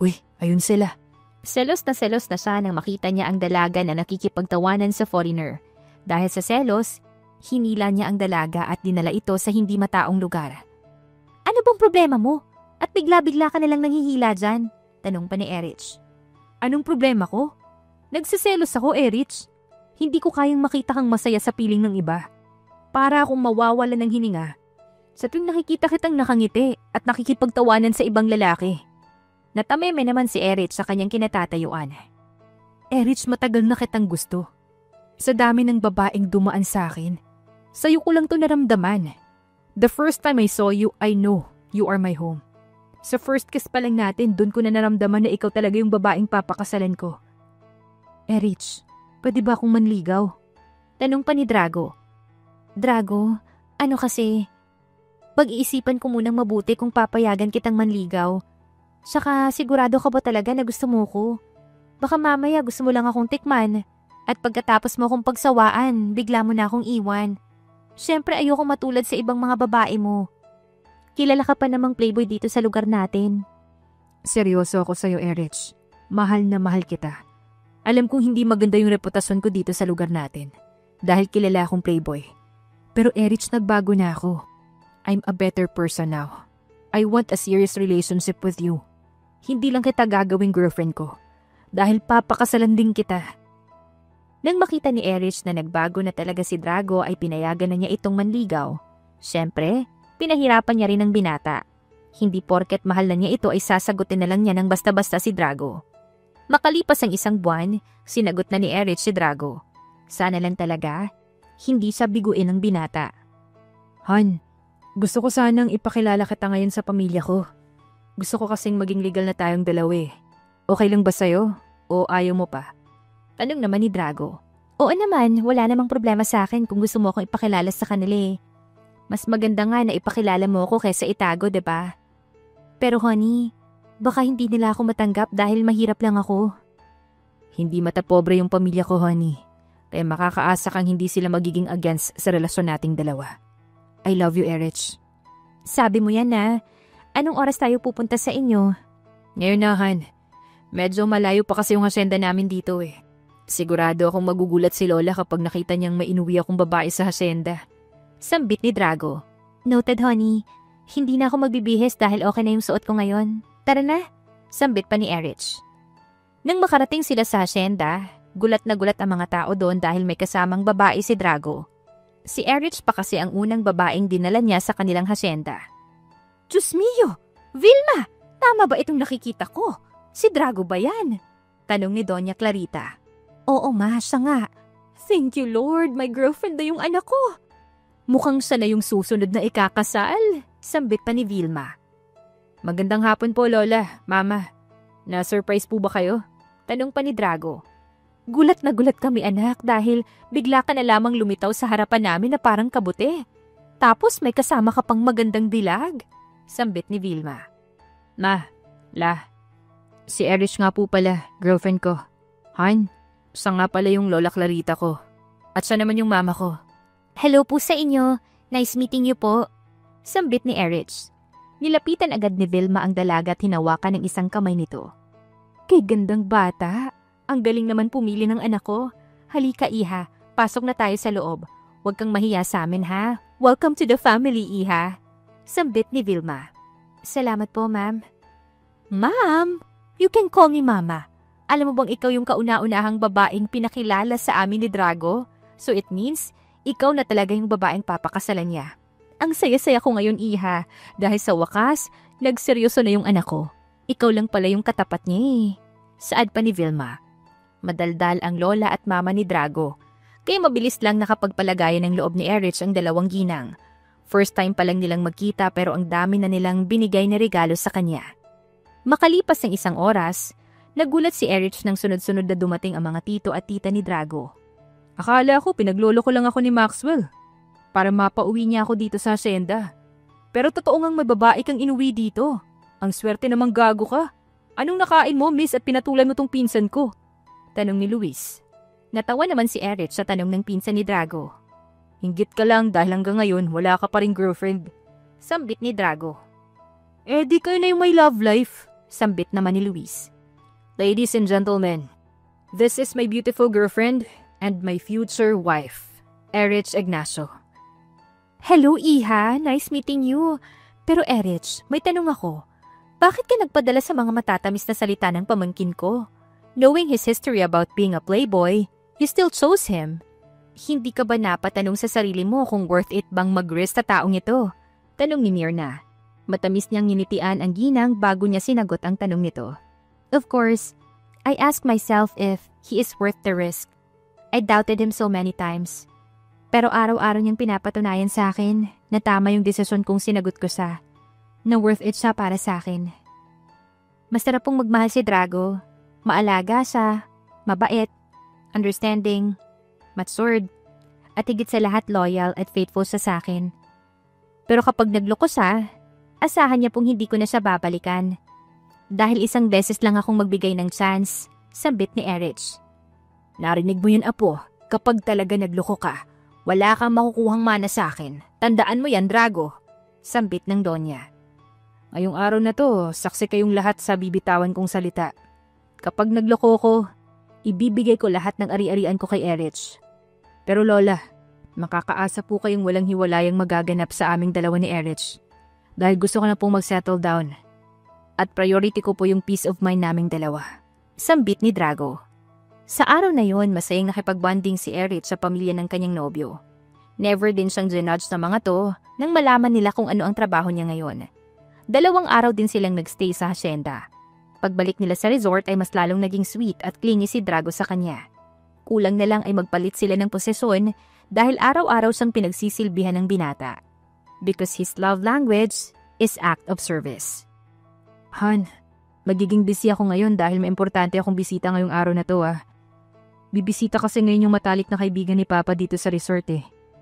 Uy, ayun sila. Selos na siya nang makita niya ang dalaga na nakikipagtawanan sa foreigner. Dahil sa selos, hinila niya ang dalaga at dinala ito sa hindi mataong lugar. Ano bang problema mo? At bigla-bigla ka nalang nanghihila dyan? Tanong pa ni Erich. Anong problema ko? Nagsiselos ako, Erich. Hindi ko kayang makita kang masaya sa piling ng iba. Para akong mawawala ng hininga. Sa tuwing nakikita kitang nakangiti at nakikipagtawanan sa ibang lalaki. Natameme naman si Erich sa kanyang kinatatayuan. Erich, matagal na kitang gusto. Sa dami ng babaeng dumaan sa akin, sa'yo ko lang to naramdaman. The first time I saw you, I know you are my home. Sa first kiss pa lang natin, doon ko na naramdaman na ikaw talaga yung babaeng papakasalan ko. Erich, pwede ba akong manligaw? Tanong pa ni Drago. Drago, ano kasi? Pag-iisipan ko munang mabuti kung papayagan kitang manligaw. Saka sigurado ka ba talaga na gusto mo ko? Baka mamaya gusto mo lang akong tikman. At pagkatapos mo akong pagsawaan, bigla mo na akong iwan. Siyempre ayoko matulad sa ibang mga babae mo. Kilala ka pa namang playboy dito sa lugar natin. Seryoso ako sa'yo, Erich. Mahal na mahal kita. Alam kong hindi maganda yung reputasyon ko dito sa lugar natin. Dahil kilala akong playboy. Pero Erich, nagbago na ako. I'm a better person now. I want a serious relationship with you. Hindi lang kita gagawing girlfriend ko. Dahil papakasalan din kita. Nang makita ni Erich na nagbago na talaga si Drago ay pinayagan na niya itong manligaw. Siyempre, pinahirapan niya rin ang binata. Hindi porket mahal na niya ito ay sasagutin na lang niya ng basta-basta si Drago. Makalipas ang isang buwan, sinagot na ni Erich si Drago. Sana lang talaga, hindi siya biguin ng binata. Han, gusto ko sanang ipakilala kita ngayon sa pamilya ko. Gusto ko kasing maging legal na tayong dalawa eh. Okay lang ba sa'yo? O ayaw mo pa? Tanong naman ni Drago. Oo naman, wala namang problema sa akin kung gusto mo akong ipakilala sa kanila eh. Mas maganda nga na ipakilala mo ako kaysa itago, diba? Pero honey, baka hindi nila ako matanggap dahil mahirap lang ako. Hindi matapobre yung pamilya ko, honey. Kaya makakaasa kang hindi sila magiging against sa relasyon nating dalawa. I love you, Erich. Sabi mo yan na. Anong oras tayo pupunta sa inyo? Ngayon na, Han. Medyo malayo pa kasi yung hasyenda namin dito eh. Sigurado akong magugulat si Lola kapag nakita niyang may inuwi akong babae sa hasyenda. Sambit ni Drago. Noted, honey. Hindi na ako magbibihis dahil okay na yung suot ko ngayon. Tara na, sambit pa ni Erich. Nang makarating sila sa hasyenda, gulat na gulat ang mga tao doon dahil may kasamang babae si Drago. Si Erich pa kasi ang unang babaeng dinala niya sa kanilang hasyenda. Diyos mio! Vilma! Tama ba itong nakikita ko? Si Drago ba yan? Tanong ni Doña Clarita. Oo ma, siya nga. Thank you Lord, my girlfriend na yung anak ko. Mukhang siya na yung susunod na ikakasal, sambit pa ni Vilma. Magandang hapon po, Lola, Mama. Na-surprise po ba kayo? Tanong pa ni Drago. Gulat na gulat kami anak dahil bigla ka na lamang lumitaw sa harapan namin na parang kabuti. Tapos may kasama ka pang magandang dilag, sambit ni Vilma. Si Erich nga po pala, girlfriend ko. Han, siya nga pala yung Lola Clarita ko. At siya naman yung mama ko. Hello po sa inyo. Nice meeting you po. Sambit ni Erich. Nilapitan agad ni Vilma ang dalaga at hinawakan ng isang kamay nito. Kay gandang bata. Ang galing naman pumili ng anak ko. Halika iha, pasok na tayo sa loob. Huwag kang mahiya sa amin ha. Welcome to the family iha. Sambit ni Vilma. Salamat po ma'am. Ma'am? You can call me mama. Alam mo bang ikaw yung kauna-unahang babaeng pinakilala sa amin ni Drago? So it means, ikaw na talaga yung babaeng papakasalan niya. Ang saya-saya ko ngayon, iha, dahil sa wakas, nagseryoso na yung anak ko. Ikaw lang pala yung katapat niya eh. Saad pa ni Vilma. Madaldal ang lola at mama ni Drago. Kaya mabilis lang nakapagpalagayan ng loob ni Erich ang dalawang ginang. First time pa lang nilang magkita pero ang dami na nilang binigay na regalo sa kanya. Makalipas ng isang oras, nagulat si Erich nang sunod-sunod na dumating ang mga tito at tita ni Drago. Akala ko pinaglolo ko lang ako ni Maxwell para mapauwi niya ako dito sa hasyenda. Pero totoo ngang may babae kang inuwi dito. Ang swerte namang gago ka. Anong nakain mo, miss, at pinatulan mo tong pinsan ko? Tanong ni Luis. Natawa naman si Erich sa tanong ng pinsan ni Drago. Hinggit ka lang dahil hanggang ngayon wala ka pa ring girlfriend. Sambit ni Drago. Di kayo na yung may love life. Sambit naman ni Luis. Ladies and gentlemen, this is my beautiful girlfriend and my future wife, Erich Ignacio. Hello, iha. Nice meeting you. Pero Erich, may tanong ako. Bakit ka nagpadala sa mga matatamis na salita ng pamangkin ko? Knowing his history about being a playboy, you still chose him. Hindi ka ba napatanong sa sarili mo kung worth it bang mag-risk sa taong ito? Tanong ni Mirna. Matamis niyang nginitian ang ginang bago niya sinagot ang tanong nito. Of course, I asked myself if he is worth the risk. I doubted him so many times. Pero araw-araw niyang pinapatunayan sa akin na tama yung desisyon kong sinagot ko sa na worth it siya para sa akin. Masarap pong magmahal si Drago. Maalaga siya, mabait, understanding, matured, at higit sa lahat loyal at faithful siya sa akin. Pero kapag nagloko siya, asahan niya pong hindi ko na siya babalikan. Dahil isang beses lang akong magbigay ng chance, sambit ni Erich. Narinig mo yun, apo. Kapag talaga nagloko ka, wala kang makukuhang mana sa akin. Tandaan mo yan, Drago. Sambit ng Donya. Ngayong araw na to, saksi kayong lahat sa bibitawan kong salita. Kapag nagloko ko, ibibigay ko lahat ng ari-arian ko kay Erich. Pero Lola, makakaasa po kayong walang hiwalayang magaganap sa aming dalawa ni Erich. Dahil gusto ko na pong mag-settle down. At priority ko po yung peace of mind naming dalawa. Sambit ni Drago. Sa araw na yon, masayang nakipagbonding si Erich sa pamilya ng kanyang nobyo. Never din siyang ginudge sa mga to nang malaman nila kung ano ang trabaho niya ngayon. 2 araw din silang nagstay sa hasyenda. Pagbalik nila sa resort ay mas lalong naging sweet at clingy si Drago sa kanya. Kulang na lang ay magpalit sila ng posesyon dahil araw-araw siyang pinagsisilbihan ng binata. Because his love language is act of service. Han, magiging busy ako ngayon dahil may importante akong bisita ngayong araw na to Bibisita kasi ngayon yung matalik na kaibigan ni Papa dito sa resort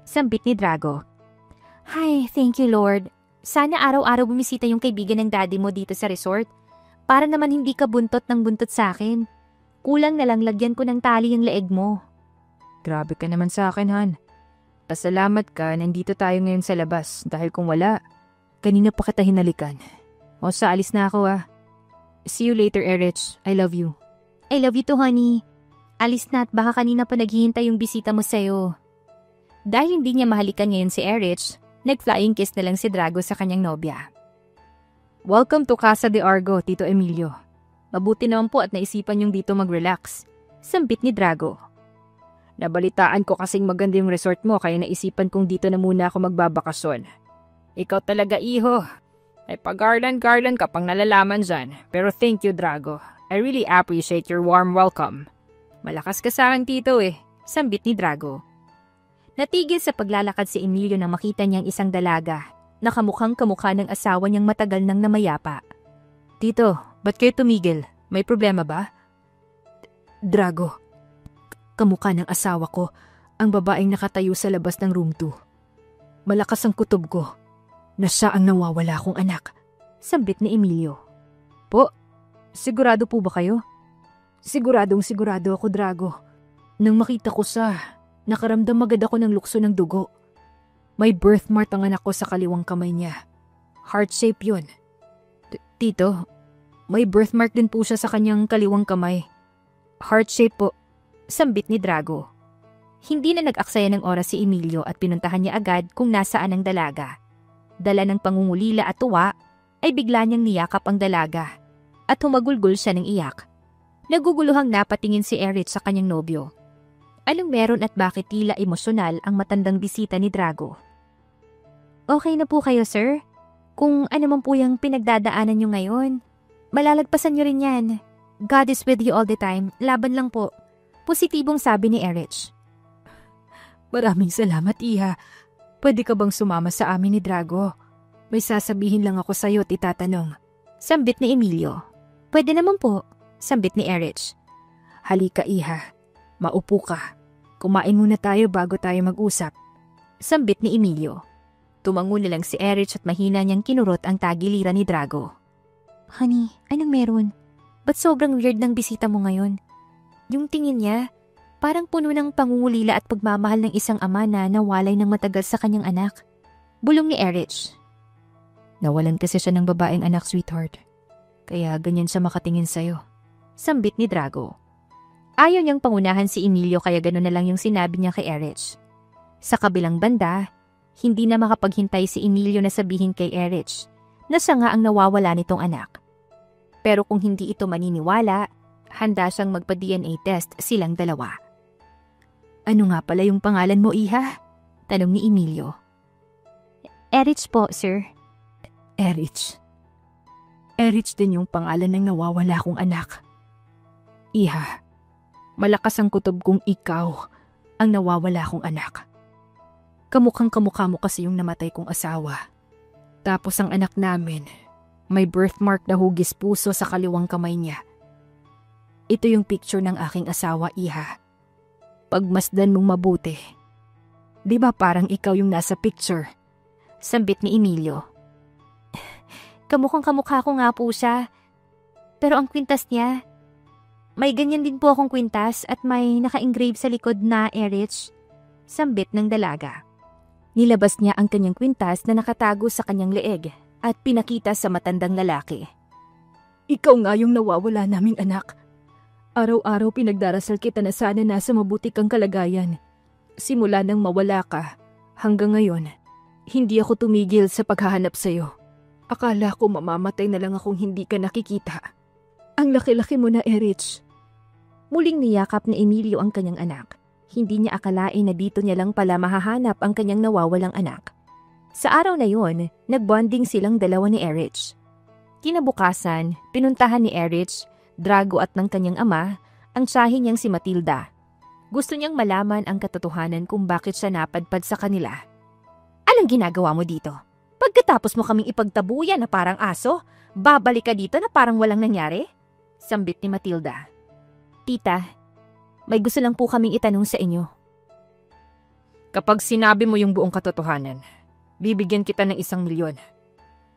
Sambit ni Drago. Hi, thank you Lord. Sana araw-araw bumisita yung kaibigan ng daddy mo dito sa resort. Para naman hindi ka buntot ng buntot sa akin. Kulang na lang lagyan ko ng tali yung leeg mo. Grabe ka naman sa akin, Han. Pasalamat ka, nandito tayo ngayon sa labas dahil kung wala, kanina pa kita hinalikan. O sa alis na ako See you later, Erich. I love you. I love you too, honey. Alis na at baka kanina pa naghihintay yung bisita mo sa'yo. Dahil hindi niya mahalikan ngayon si Erich, Nag-flying kiss na lang si Drago sa kanyang nobya. Welcome to Casa de Argo, Tito Emilio. Mabuti naman po at naisipan yung dito mag-relax. Sambit ni Drago. Nabalitaan ko kasing maganda yung resort mo kaya naisipan kong dito na muna ako magbabakasyon. Ikaw talaga, iho. Ay pag-garland-garland ka pang nalalaman dyan. Pero thank you, Drago. I really appreciate your warm welcome. Malakas ka sa akin, Tito eh. Sambit ni Drago. Natigil sa paglalakad si Emilio nang makita niyang isang dalaga. Nakamukhang kamukha ng asawa niyang matagal nang namayapa. Tito, ba't kayo tumigil? May problema ba? Drago, kamukha ng asawa ko, ang babaeng nakatayo sa labas ng room 2. Malakas ang kutob ko na siya ang nawawala kong anak. Sambit ni Emilio. Po, sigurado po ba kayo? Siguradong sigurado ako, Drago. Nang makita ko siya, nakaramdam agad ako ng lukso ng dugo. May birthmark ang anak ko sa kaliwang kamay niya. Heart shape yun. Tito, may birthmark din po siya sa kanyang kaliwang kamay. Heart shape po. Sambit ni Drago. Hindi na nag-aksaya ng oras si Emilio at pinuntahan niya agad kung nasaan ang dalaga. Dala ng pangungulila at tuwa, ay bigla niyang niyakap ang dalaga at humagulgol siya ng iyak. Naguguluhang napatingin si Erich sa kanyang nobyo. Anong meron at bakit tila emosyonal ang matandang bisita ni Drago? Okay na po kayo, sir? Kung ano man po yung pinagdadaanan niyo ngayon, malalagpasan niyo rin yan. God is with you all the time. Laban lang po. Positibong sabi ni Erich. Maraming salamat, Iha. Pwede ka bang sumama sa amin ni Drago? May sasabihin lang ako sa'yo at itatanong. Sambit ni Emilio. Pwede naman po. Sambit ni Erich. Halika, Iha. Maupo ka. Kumain muna tayo bago tayo mag-usap. Sambit ni Emilio. Tumango na lang si Erich at mahina niyang kinurot ang tagiliran ni Drago. Honey, anong meron? Ba't sobrang weird ng bisita mo ngayon? Yung tingin niya, parang puno ng pangungulila at pagmamahal ng isang ama na nawalay ng matagal sa kanyang anak. Bulong ni Erich. Nawalan kasi siya ng babaeng anak, sweetheart. Kaya ganyan siya makatingin sa'yo. Sambit ni Drago. Ayaw niyang pangunahan si Emilio kaya gano'n na lang yung sinabi niya kay Erich. Sa kabilang banda, hindi na makapaghintay si Emilio na sabihin kay Erich na siya nga ang nawawala nitong anak. Pero kung hindi ito maniniwala, handa siyang magpa-DNA test silang dalawa. Ano nga pala yung pangalan mo, Iha? Tanong ni Emilio. Erich po, sir. Erich. Erich din yung pangalan ng nawawala kong anak. Iha, malakas ang kutob kong ikaw ang nawawala kong anak. Kamukhang kamukha mo kasi yung namatay kong asawa. Tapos ang anak namin, may birthmark na hugis puso sa kaliwang kamay niya. Ito yung picture ng aking asawa, Iha. Pagmasdan mong mabuti. Di ba parang ikaw yung nasa picture? Sambit ni Emilio. Kamukhang kamukha ko nga po siya. Pero ang kwintas niya, may ganyan din po akong kwintas at may naka-engrave sa likod na Erich. Sambit ng dalaga. Nilabas niya ang kanyang kwintas na nakatago sa kanyang leeg at pinakita sa matandang lalaki. Ikaw nga yung nawawala naming anak. Araw-araw pinagdarasal kita na sana nasa mabuti kang kalagayan. Simula nang mawala ka, hanggang ngayon, hindi ako tumigil sa paghahanap sa'yo. Akala ko mamamatay na lang akong hindi ka nakikita. Ang laki-laki mo na, Erich. Muling niyakap ni Emilio ang kanyang anak. Hindi niya akalain na dito niya lang pala mahahanap ang kanyang nawawalang anak. Sa araw na yon, nagbonding silang dalawa ni Erich. Kinabukasan, pinuntahan ni Erich, Drago at ng kanyang ama, ang tiyahin niyang si Matilda. Gusto niyang malaman ang katotohanan kung bakit siya napadpad sa kanila. Anong ginagawa mo dito? Pagkatapos mo kaming ipagtabuyan na parang aso, babalik ka dito na parang walang nangyari? Sambit ni Matilda. Tita, may gusto lang po kaming itanong sa inyo. Kapag sinabi mo yung buong katotohanan, bibigyan kita ng 1,000,000.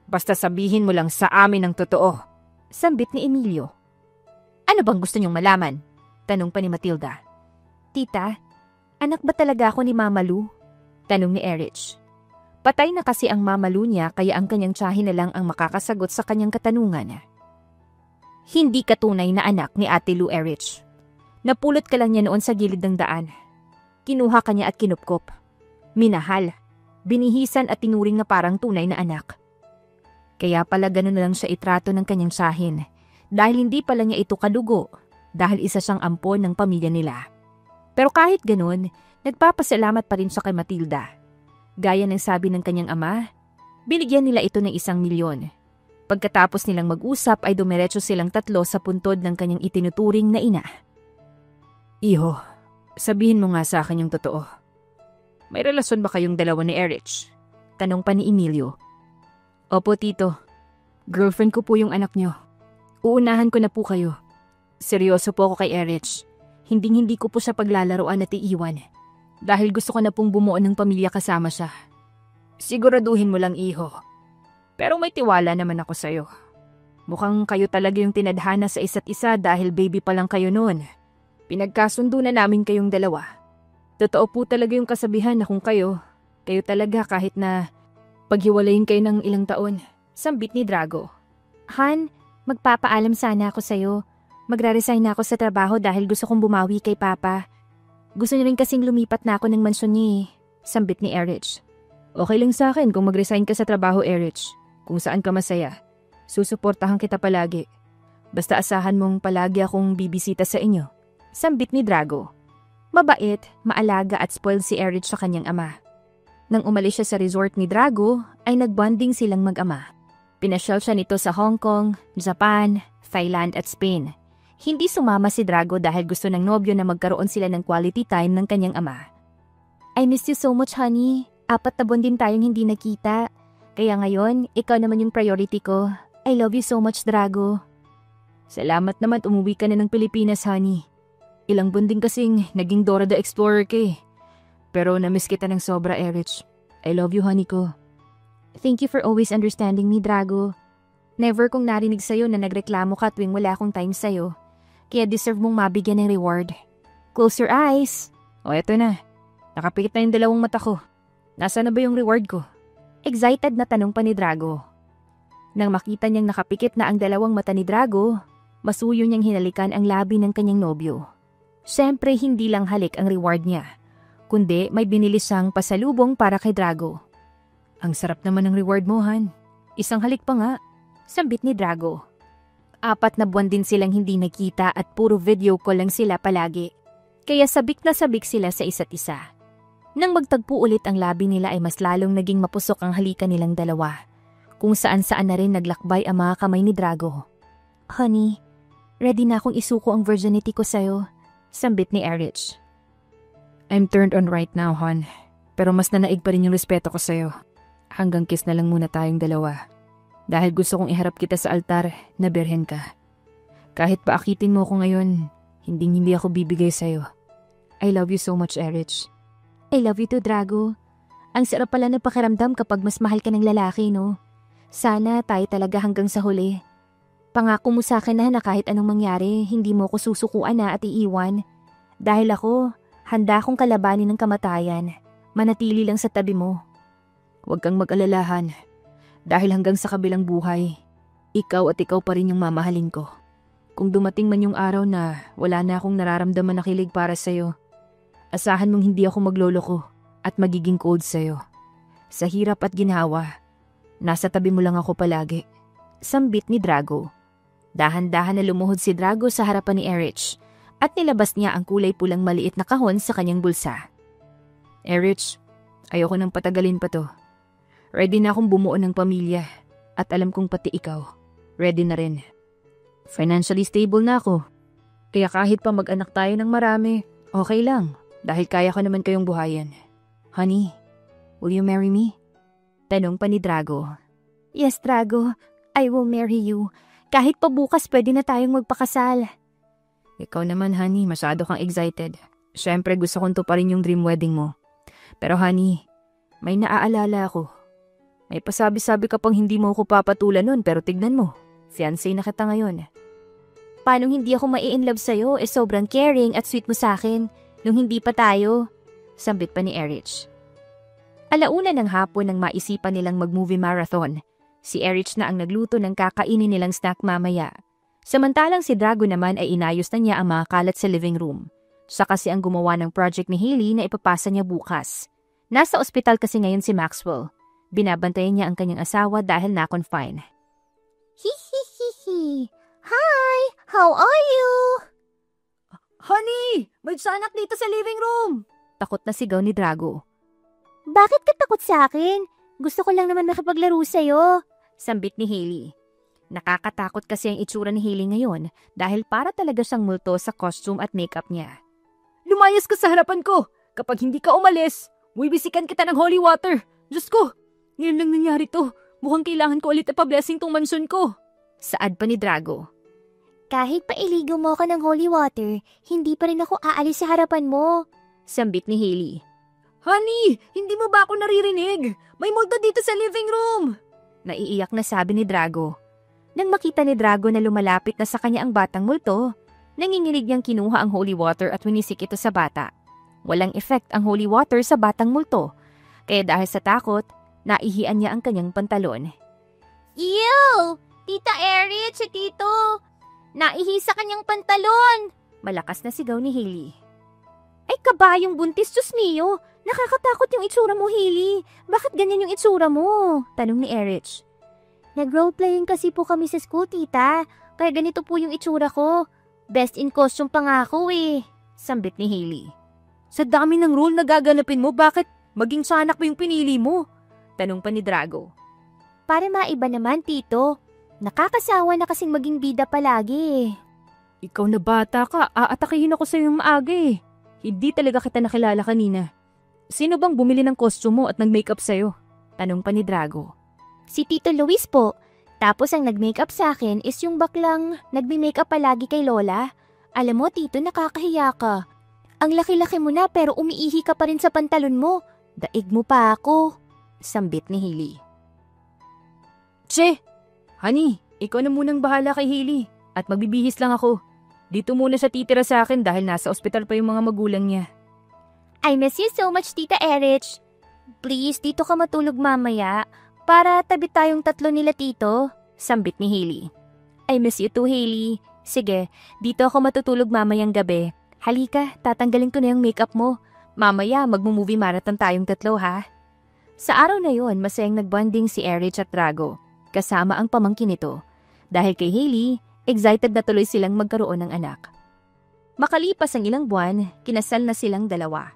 Basta sabihin mo lang sa amin ang totoo. Sambit ni Emilio. Ano bang gusto niyong malaman? Tanong pa ni Matilda. Tita, anak ba talaga ako ni Mama Lu? Tanong ni Erich. Patay na kasi ang Mama Lu niya kaya ang kanyang tiyahin na lang ang makakasagot sa kanyang katanungan. Hindi ka tunay na anak ni Ate Lu, Erich. Napulot ka lang niya noon sa gilid ng daan. Kinuha ka niya at kinupkop. Minahal. binihisan at tinuring na parang tunay na anak. Kaya pala ganun na lang siya itrato ng kanyang tiyahin dahil hindi pala niya ito kadugo dahil isa siyang ampon ng pamilya nila. Pero kahit ganun, nagpapasalamat pa rin siya kay Matilda. Gaya ng sabi ng kanyang ama, binigyan nila ito ng 1,000,000. Pagkatapos nilang mag-usap ay dumiretso silang tatlo sa puntod ng kanyang itinuturing na ina. Iho, sabihin mo nga sa akin yung totoo. May relasyon ba kayong dalawa ni Erich? Tanong pa ni Emilio. Opo, tito. Girlfriend ko po yung anak niyo. Uunahan ko na po kayo. Seryoso po ako kay Erich. Hindi ko po siya paglalaroan at iiwan. Dahil gusto ko na pong bumuo ng pamilya kasama siya. Siguraduhin mo lang, iho. Pero may tiwala naman ako sa'yo. Mukhang kayo talaga yung tinadhana sa isa't isa dahil baby pa lang kayo noon. Pinagkasundo na namin kayong dalawa. Totoo po talaga yung kasabihan na kung kayo talaga kahit na paghiwalayin kayo ng ilang taon. Sambit ni Drago. Han, magpapaalam sana ako sa'yo. Magre-resign na ako sa trabaho dahil gusto kong bumawi kay Papa. Gusto niya rin kasing lumipat na ako ng mansyon niya eh. Sambit ni Erich. Okay lang sa akin kung mag-resign ka sa trabaho, Erich. Kung saan ka masaya. Susuportahan kita palagi. Basta asahan mong palagi akong bibisita sa inyo. Sambit ni Drago. Mabait, maalaga at spoiled si Erich sa kanyang ama. Nang umalis siya sa resort ni Drago, ay nagbonding silang mag-ama. Pinasyal siya nito sa Hong Kong, Japan, Thailand at Spain. Hindi sumama si Drago dahil gusto ng nobyo na magkaroon sila ng quality time ng kanyang ama. I miss you so much, honey. 4 na buwan din tayong hindi nakita. Kaya ngayon, ikaw naman yung priority ko. I love you so much, Drago. Salamat naman at umuwi ka na ng Pilipinas, honey. Ilang buwan din kasing naging Dora the Explorer ka eh. Pero namiss kita ng sobra, Erich. I love you, honey ko. Thank you for always understanding me, Drago. Never kong narinig sa'yo na nagreklamo ka tuwing wala akong time sa'yo. Kaya deserve mong mabigyan ng reward. Close your eyes. O eto na. Nakapikit na yung 2 mata ko. Nasaan na ba yung reward ko? Excited na tanong pa ni Drago. Nang makita niyang nakapikit na ang 2 mata ni Drago, masuyo niyang hinalikan ang labi ng kanyang nobyo. Siyempre hindi lang halik ang reward niya, kundi may binili siyang pasalubong para kay Drago. Ang sarap naman ng reward mo, Han. Isang halik pa nga. Sambit ni Drago. 4 na buwan din silang hindi nakita at puro video call lang sila palagi. Kaya sabik na sabik sila sa isa't isa. Nang magtagpo ulit ang labi nila ay mas lalong naging mapusok ang halikan nilang dalawa. Kung saan-saan na rin naglakbay ang mga kamay ni Drago. Honey, ready na akong isuko ang virginity ko sa'yo. Sambit ni Erich. I'm turned on right now, Han. Pero mas nanaig pa rin yung respeto ko sa'yo. Hanggang kiss na lang muna tayong dalawa. Dahil gusto kong iharap kita sa altar na birhen ka. Kahit paakitin mo ako ngayon, hindi ako bibigay sa'yo. I love you so much, Erich. I love you too, Drago. Ang sarap pala ng pakiramdam kapag mas mahal ka ng lalaki, no? Sana tayo talaga hanggang sa huli. Pangako mo sa akin na kahit anong mangyari, hindi mo ko susukuan na at iiwan. Dahil ako, handa akong kalabanin ng kamatayan. Manatili lang sa tabi mo. Huwag kang mag-alalahan. Dahil hanggang sa kabilang buhay, ikaw at ikaw pa rin yung mamahalin ko. Kung dumating man yung araw na wala na akong nararamdaman na kilig para sa'yo, asahan mong hindi ako magloloko at magiging cold sa'yo. Sa hirap at ginhawa, nasa tabi mo lang ako palagi. Sambit ni Drago. Dahan-dahan na lumuhod si Drago sa harapan ni Erich at nilabas niya ang kulay pulang maliit na kahon sa kanyang bulsa. Erich, ayoko nang patagalin pa to. Ready na akong bumuo ng pamilya at alam kong pati ikaw, ready na rin. Financially stable na ako, kaya kahit pa mag-anak tayo ng marami, okay lang dahil kaya ko naman kayong buhayin. Honey, will you marry me? Tanong pa ni Drago. Yes, Drago, I will marry you. Kahit pa bukas pwede na tayong magpakasal. Ikaw naman, honey, masyado kang excited. Siyempre gusto kong tuparin yung dream wedding mo. Pero honey, may naaalala ako. May pasabi-sabi ka pang hindi mo ako papatulan nun pero tignan mo, fiancé na kita ngayon. Paano hindi ako mai-inlove sa'yo? Sobrang caring at sweet mo sa akin nung hindi pa tayo. Sambit pa ni Erich. Alauna ng hapon nang maisipan nilang mag-movie marathon. Si Erich na ang nagluto ng kakainin nilang snack mamaya. Samantalang si Drago naman ay inayos na niya ang mga kalat sa living room. Siya kasi ang gumawa ng project ni Hailey na ipapasa niya bukas. Nasa ospital kasi ngayon si Maxwell. Binabantayan niya ang kanyang asawa dahil na-confine. Hihihihi. Hi! How are you? Honey! May sanak dito sa living room! Takot na sigaw ni Drago. Bakit ka takot sa akin? Gusto ko lang naman makipaglaro sa'yo. Sambit ni Hailey. Nakakatakot kasi ang itsura ni Hailey ngayon dahil para talaga siyang multo sa costume at makeup niya. Lumayas ka sa harapan ko! Kapag hindi ka umalis, bibisikan kita ng holy water! Diyos ko! Ngayon lang nangyari to. Mukhang kailangan ko ulit na pa-blessing tong mansyon ko. Saad pa ni Drago. Kahit pailigaw mo ako ng holy water, hindi pa rin ako aalis sa harapan mo. Sambit ni Hailey. Honey! Hindi mo ba ako naririnig? May multo dito sa living room! Naiiyak na sabi ni Drago. Nang makita ni Drago na lumalapit na sa kanya ang batang multo, nanginginig niyang kinuha ang holy water at winisik ito sa bata. Walang effect ang holy water sa batang multo, kaya dahil sa takot, naihian niya ang kanyang pantalon. Ew! Tita Erin, si Tito! Naihi sa kanyang pantalon! Malakas na sigaw ni Hailey. Ay, kabayong buntis, Diyos mio! Nakakatakot yung itsura mo, Hailey. Bakit ganyan yung itsura mo? Tanong ni Erich. Nag-roleplaying kasi po kami sa school, tita. Kaya ganito po yung itsura ko. Best in costume pa nga ako eh. Sambit ni Hailey. Sa dami ng role na gaganapin mo, bakit maging sanak mo yung pinili mo? Tanong pa ni Drago. Para maiba naman, Tito. Nakakasawa na kasing maging bida palagi. Ikaw na bata ka, aatakihin ako sa iyong maaga eh. Hindi talaga kita nakilala kanina. Sino bang bumili ng costume mo at nag-makeup sa'yo? Tanong pa ni Drago. Si Tito Luis po. Tapos ang nag-makeup sa akin is yung baklang nagme-makeup palagi kay Lola. Alam mo, Tito, nakakahiya ka. Ang laki-laki mo na pero umiihi ka pa rin sa pantalon mo. Daig mo pa ako. Sambit ni Hailey. Che! Honey, ikaw na munang bahala kay Hailey. At magbibihis lang ako. Dito muna siya titira sa akin dahil nasa ospital pa yung mga magulang niya. I miss you so much, Tita Erich. Please, dito ka matulog mamaya para tabi tayong tatlo nila, Tito. Sambit ni Hailey. I miss you too, Hailey. Sige, dito ako matutulog mamayang gabi. Halika, tatanggalin ko na yung makeup mo. Mamaya, magmo-movie marathon tayong tatlo, ha? Sa araw na yon, masayang nagbonding si Erich at Drago, kasama ang pamangkin nito. Dahil kay Hailey, excited na tuloy silang magkaroon ng anak. Makalipas ang ilang buwan, kinasal na silang dalawa.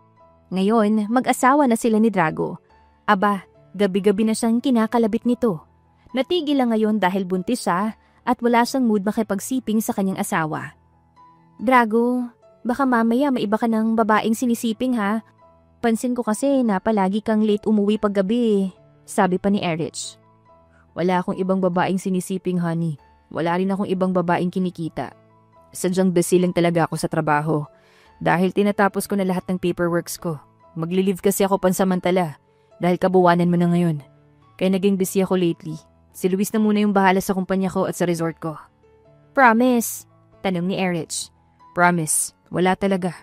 Ngayon, mag-asawa na sila ni Drago. Aba, gabi-gabi na siyang kinakalabit nito. Natigil lang ngayon dahil buntis siya at wala siyang mood makipagsiping sa kanyang asawa. Drago, baka mamaya maiba ka ng babaeng sinisiping ha. Pansin ko kasi na palagi kang late umuwi paggabi, sabi pa ni Erich. Wala akong ibang babaeng sinisiping, honey. Wala rin akong ibang babaeng kinikita. Sadyang busy lang talaga ako sa trabaho. Dahil tinatapos ko na lahat ng paperworks ko. Magli-leave kasi ako pansamantala. Dahil kabuwanan mo na ngayon. Kaya naging busy ako lately. Si Luis na muna yung bahala sa kumpanya ko at sa resort ko. Promise? Tanong ni Erich. Promise. Wala talaga.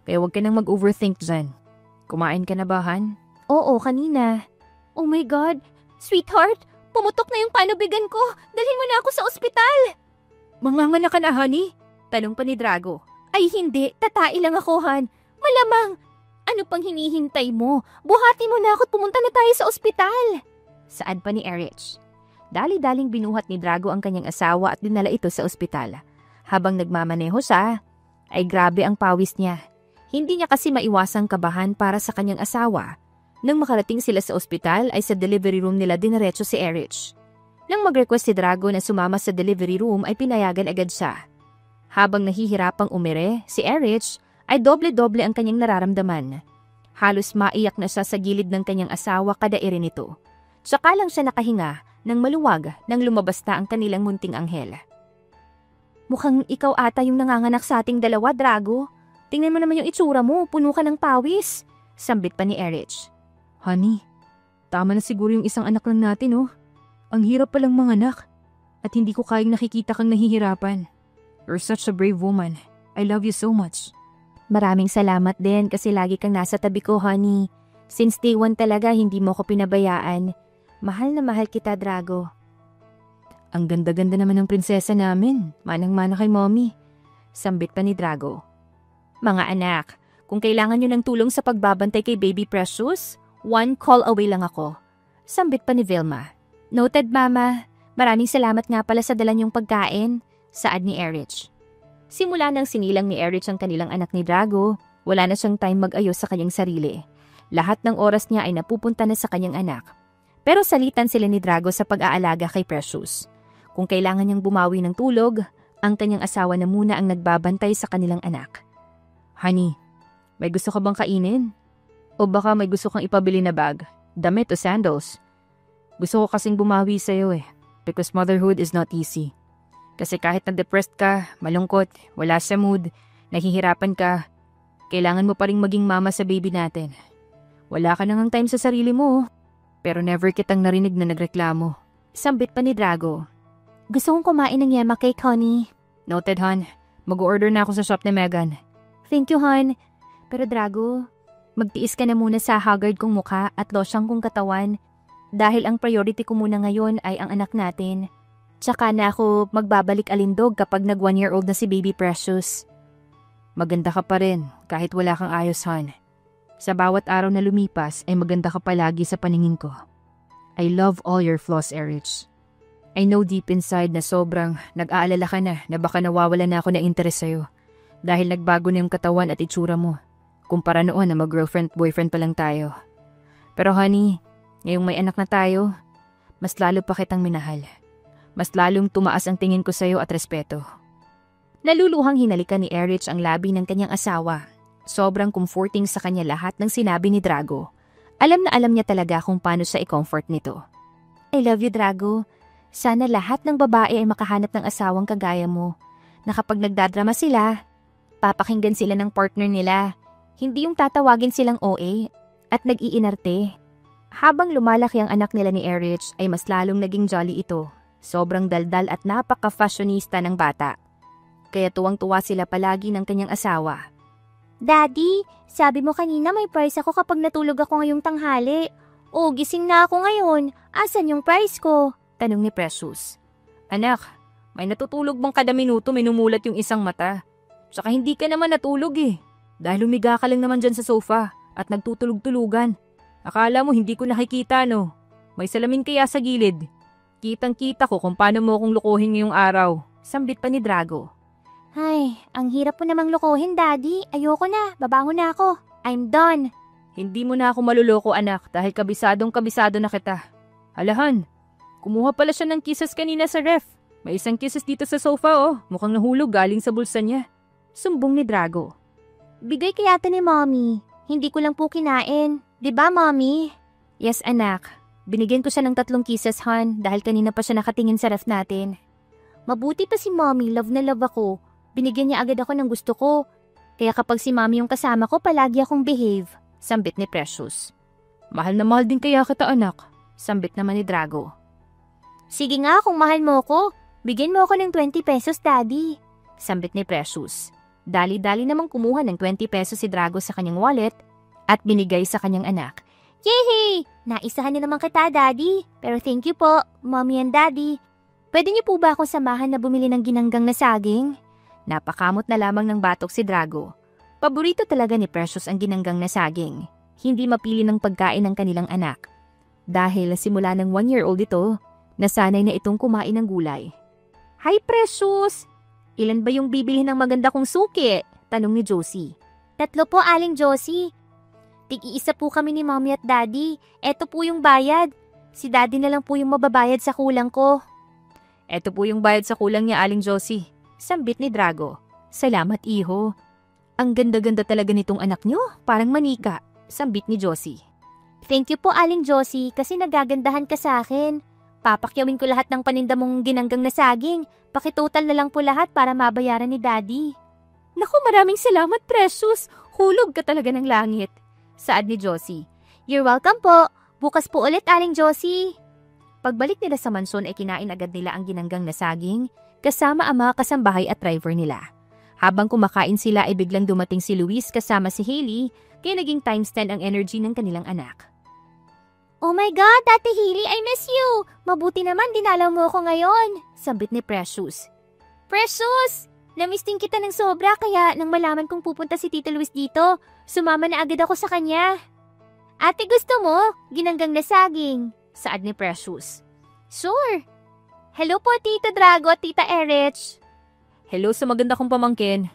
Kaya huwag ka nang mag-overthink dyan. Kumain ka na ba, Han? Oo, kanina. Oh my God! Sweetheart! Pumutok na yung panubigan ko! Dalhin mo na ako sa ospital! Manganganak ka na, honey? Tanong pa ni Drago. Ay hindi, tatai lang ako, Han. Malamang! Ano pang hinihintay mo? Buhati mo na ako at pumunta na tayo sa ospital! Saad pa ni Erich. Dali-daling binuhat ni Drago ang kanyang asawa at dinala ito sa ospital. Habang nagmamaneho siya, ay grabe ang pawis niya. Hindi niya kasi maiwasang kabahan para sa kanyang asawa. Nang makarating sila sa ospital ay sa delivery room nila dinaretso si Erich. Nang mag-request si Drago na sumama sa delivery room ay pinayagan agad siya. Habang nahihirapang umire, si Erich ay doble-doble ang kanyang nararamdaman. Halos maiyak na siya sa gilid ng kanyang asawa kada ire nito. Tsaka lang siya nakahinga nang maluwag nang lumabas na ang kanilang munting anghel. Mukhang ikaw ata yung nanganganak sa ating dalawa, Drago. Tingnan mo naman yung itsura mo, puno ka ng pawis. Sambit pa ni Erich. Honey, tama na siguro yung isang anak lang natin, oh. Ang hirap palang manganak. At hindi ko kayang nakikita kang nahihirapan. You're such a brave woman. I love you so much. Maraming salamat din kasi lagi kang nasa tabi ko, honey. Since day one talaga hindi mo ko pinabayaan. Mahal na mahal kita, Drago. Ang ganda-ganda naman ng prinsesa namin. Manang-mana kay mommy. Sambit pa ni Drago. Mga anak, kung kailangan nyo ng tulong sa pagbabantay kay Baby Precious, 1 call away lang ako. Sambit pa ni Vilma. Noted, Mama. Maraming salamat nga pala sa dala niyong pagkain, saad ni Erich. Simula nang sinilang ni Erich ang kanilang anak ni Drago, wala na siyang time mag-ayos sa kanyang sarili. Lahat ng oras niya ay napupunta na sa kanyang anak. Pero salitan sila ni Drago sa pag-aalaga kay Precious. Kung kailangan niyang bumawi ng tulog, ang kanyang asawa na muna ang nagbabantay sa kanilang anak. Honey, may gusto ka bang kainin? O baka may gusto kang ipabili na bag, damit o sandals? Gusto ko kasing bumawi sa'yo because motherhood is not easy. Kasi kahit na-depressed ka, malungkot, wala sa mood, nahihirapan ka, kailangan mo pa ring maging mama sa baby natin. Wala ka nang time sa sarili mo, pero never kitang narinig na nagreklamo. Sambit pa ni Drago. Gusto kong kumain ng yema cake, honey. Noted, hon. Mag-order na ako sa shop ni Megan. Thank you, hon. Pero Drago, magtiis ka na muna sa haggard kong mukha at losyang kong katawan dahil ang priority ko muna ngayon ay ang anak natin. Tsaka na ako magbabalik alindog kapag nag 1-year-old na si Baby Precious. Maganda ka pa rin kahit wala kang ayos, hon. Sa bawat araw na lumipas ay maganda ka palagi sa paningin ko. I love all your flaws, Erich. I know deep inside na sobrang nag-aalala ka na baka nawawala na ako na interes sa'yo dahil nagbago na yung katawan at itsura mo. Kumpara noon na mag-girlfriend-boyfriend pa lang tayo. Pero honey, ngayong may anak na tayo, mas lalo pa kitang minahal. Mas lalong tumaas ang tingin ko sa'yo at respeto. Naluluhang hinalikan ni Erich ang labi ng kanyang asawa. Sobrang comforting sa kanya lahat ng sinabi ni Drago. Alam na alam niya talaga kung paano siya i-comfort nito. I love you, Drago. Sana lahat ng babae ay makahanap ng asawang kagaya mo. Na kapag nagdadrama sila, papakinggan sila ng partner nila. Hindi yung tatawagin silang OA at nag-iinarte. Habang lumalaki ang anak nila ni Erich ay mas lalong naging jolly ito. Sobrang daldal at napaka-fashionista ng bata. Kaya tuwang-tuwa sila palagi ng kanyang asawa. Daddy, sabi mo kanina may prize ako kapag natulog ako ngayong tanghali. O, gising na ako ngayon. Asan yung prize ko? Tanong ni Precious. Anak, may natutulog bang kada minuto minumulat yung isang mata? Tsaka hindi ka naman natulog dahil humiga ka lang naman dyan sa sofa at nagtutulog-tulugan. Akala mo hindi ko nakikita, no? May salamin kaya sa gilid. Kitang-kita ko kung paano mo akong lukuhin ngayong araw. Sambit pa ni Drago. Ay, ang hirap po namang lukuhin, Daddy. Ayoko na. Babangon na ako. I'm done. Hindi mo na ako maluloko, anak, dahil kabisado na kita. Alahan, kumuha pala siya ng kisses kanina sa ref. May isang kisses dito sa sofa, Mukhang nahulog galing sa bulsa niya. Sumbong ni Drago. Bigay kaya ito ni Mommy. Hindi ko lang po kinain. Diba, Mommy? Yes, anak. Binigyan ko siya ng 3 kisses, hon, dahil kanina pa siya nakatingin sa ref natin. Mabuti pa si Mommy, love na love ako. Binigyan niya agad ako ng gusto ko. Kaya kapag si Mommy yung kasama ko, palagi akong behave. Sambit ni Precious. Mahal na mahal din kaya kita, anak. Sambit naman ni Drago. Sige nga, kung mahal mo ko, bigyan mo ako ng 20 pesos, Daddy. Sambit ni Precious. Dali-dali namang kumuha ng 20 pesos si Drago sa kanyang wallet at binigay sa kanyang anak. Yehey! Naisahan na naman kita, Daddy. Pero thank you po, Mommy and Daddy. Pwede niyo po ba akong samahan na bumili ng ginanggang na saging? Napakamot na lamang ng batok si Drago. Paborito talaga ni Precious ang ginanggang na saging. Hindi mapili ng pagkain ng kanilang anak. Dahil simula ng 1-year-old ito, nasanay na itong kumain ng gulay. Hi, Precious! Ilan ba yung bibili ng maganda kong suki? Tanong ni Josie. 3 po, Aling Josie. Tig-iisa po kami ni Mommy at Daddy. Eto po yung bayad. Si Daddy na lang po yung mababayad sa kulang ko. Eto po yung bayad sa kulang niya, Aling Josie. Sambit ni Drago. Salamat, iho. Ang ganda-ganda talaga nitong anak niyo. Parang manika. Sambit ni Josie. Thank you po, Aling Josie, kasi nagagandahan ka sa akin. Papakyawin ko lahat ng paninda mong ginanggang na saging. Pakitotal na lang po lahat para mabayaran ni Daddy. Naku, maraming salamat, Precious. Hulog ka talaga ng langit. Saad ni Josie. You're welcome po. Bukas po ulit, Aling Josie. Pagbalik nila sa mansyon ay kinain agad nila ang ginanggang na saging kasama ang mga kasambahay at driver nila. Habang kumakain sila ay biglang dumating si Luis kasama si Hailey kaya naging times 10 ang energy ng kanilang anak. Oh my God, Ate Hailey, I miss you! Mabuti naman dinalaw mo ako ngayon, sambit ni Precious. Precious! Namiss din kita ng sobra kaya nang malaman kong pupunta si Tito Luis dito, sumama na agad ako sa kanya. Ate, gusto mo? Ginanggang na saging. Saad ni Precious. Sure. Hello po, Tito Drago at Tita Erich. Hello sa maganda kong pamangkin.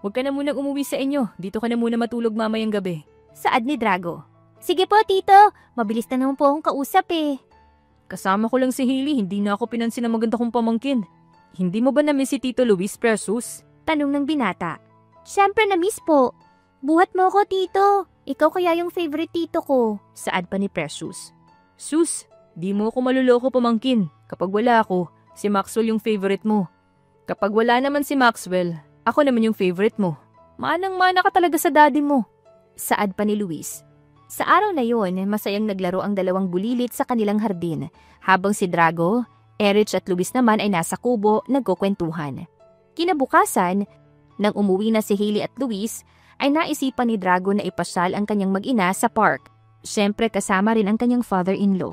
Huwag ka na munang umuwi sa inyo. Dito ka na muna matulog mamayang gabi. Saad ni Drago. Sige po, Tito. Mabilis na naman po akong kausap eh. Kasama ko lang si Hailey, hindi na ako pinansin ng maganda kong pamangkin. Hindi mo ba na-miss si Tito Luis, Precious? Tanong ng binata. Siyempre na-miss po. Buhat mo ko, Tito. Ikaw kaya yung favorite tito ko. Saad pa ni Precious. Sus, di mo ako maluloko pamangkin. Kapag wala ako, si Maxwell yung favorite mo. Kapag wala naman si Maxwell, ako naman yung favorite mo. Manang-mana ka talaga sa daddy mo. Saad pa ni Luis. Sa araw na yon, masayang naglaro ang dalawang bulilit sa kanilang hardin, habang si Drago, Erich at Luis naman ay nasa kubo nagkukwentuhan. Kinabukasan, nang umuwi na si Hailey at Luis, ay naisipan ni Drago na ipasyal ang kanyang mag-ina sa park. Siyempre kasama rin ang kanyang father-in-law.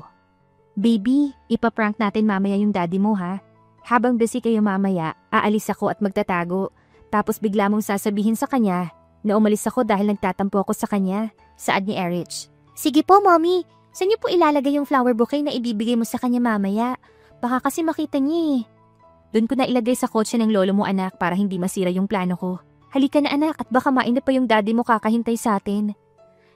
Baby, ipaprank natin mamaya yung daddy mo ha. Habang busy kayo mamaya, aalis ako at magtatago. Tapos bigla mong sasabihin sa kanya na umalis ako dahil nagtatampo ako sa kanya. Saad ni Erich. Sige po, Mommy. Saan niyo po ilalagay yung flower bouquet na ibibigay mo sa kanya mamaya? Baka kasi makita niya eh. Doon ko na ilagay sa kotse ng lolo mo, anak, para hindi masira yung plano ko. Halika na, anak, at baka mainit pa yung daddy mo kakahintay sa atin.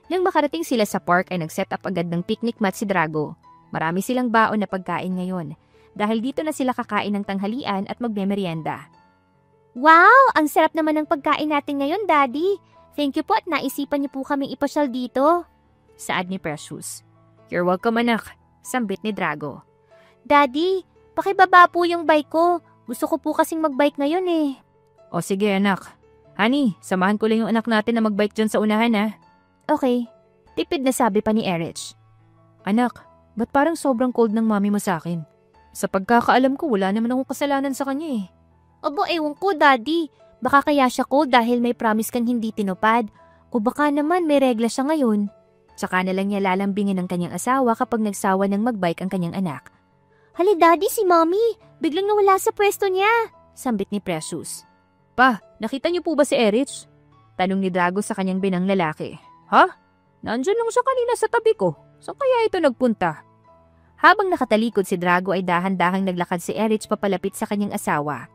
Nang makarating sila sa park ay nag-set up agad ng picnic mat si Drago. Marami silang baon na pagkain ngayon. Dahil dito na sila kakain ng tanghalian at magmemeryenda. Wow! Ang sarap naman ng pagkain natin ngayon, Daddy. Thank you po at naisipan niyo po kaming ipasyal dito. Saad ni Precious. You're welcome, anak. Sambit ni Drago. Daddy, pakibaba po yung bike ko. Gusto ko po kasing magbike ngayon eh. O sige, anak. Honey, samahan ko lang yung anak natin na magbike dyan sa unahan ha. Okay. Tipid na sabi pa ni Erich. Anak, ba't parang sobrang cold ng mami mo sa akin? Sa pagkakaalam ko, wala naman akong kasalanan sa kanya eh. Aba, ewan ko, Daddy. Baka kaya siya cold dahil may promise kang hindi tinupad. O baka naman may regla siya ngayon. Tsaka na lang niya lalambingin ang kanyang asawa kapag nagsawa ng magbike ang kanyang anak. Hali, Daddy, si Mommy. Biglang nawala sa pwesto niya. Sambit ni Precious. Pa, nakita niyo po ba si Erich? Tanong ni Drago sa kanyang binang lalaki. Ha? Nandyan lang siya kanina sa tabi ko. Saan kaya ito nagpunta? Habang nakatalikod si Drago ay dahan-dahang naglakad si Erich papalapit sa kanyang asawa.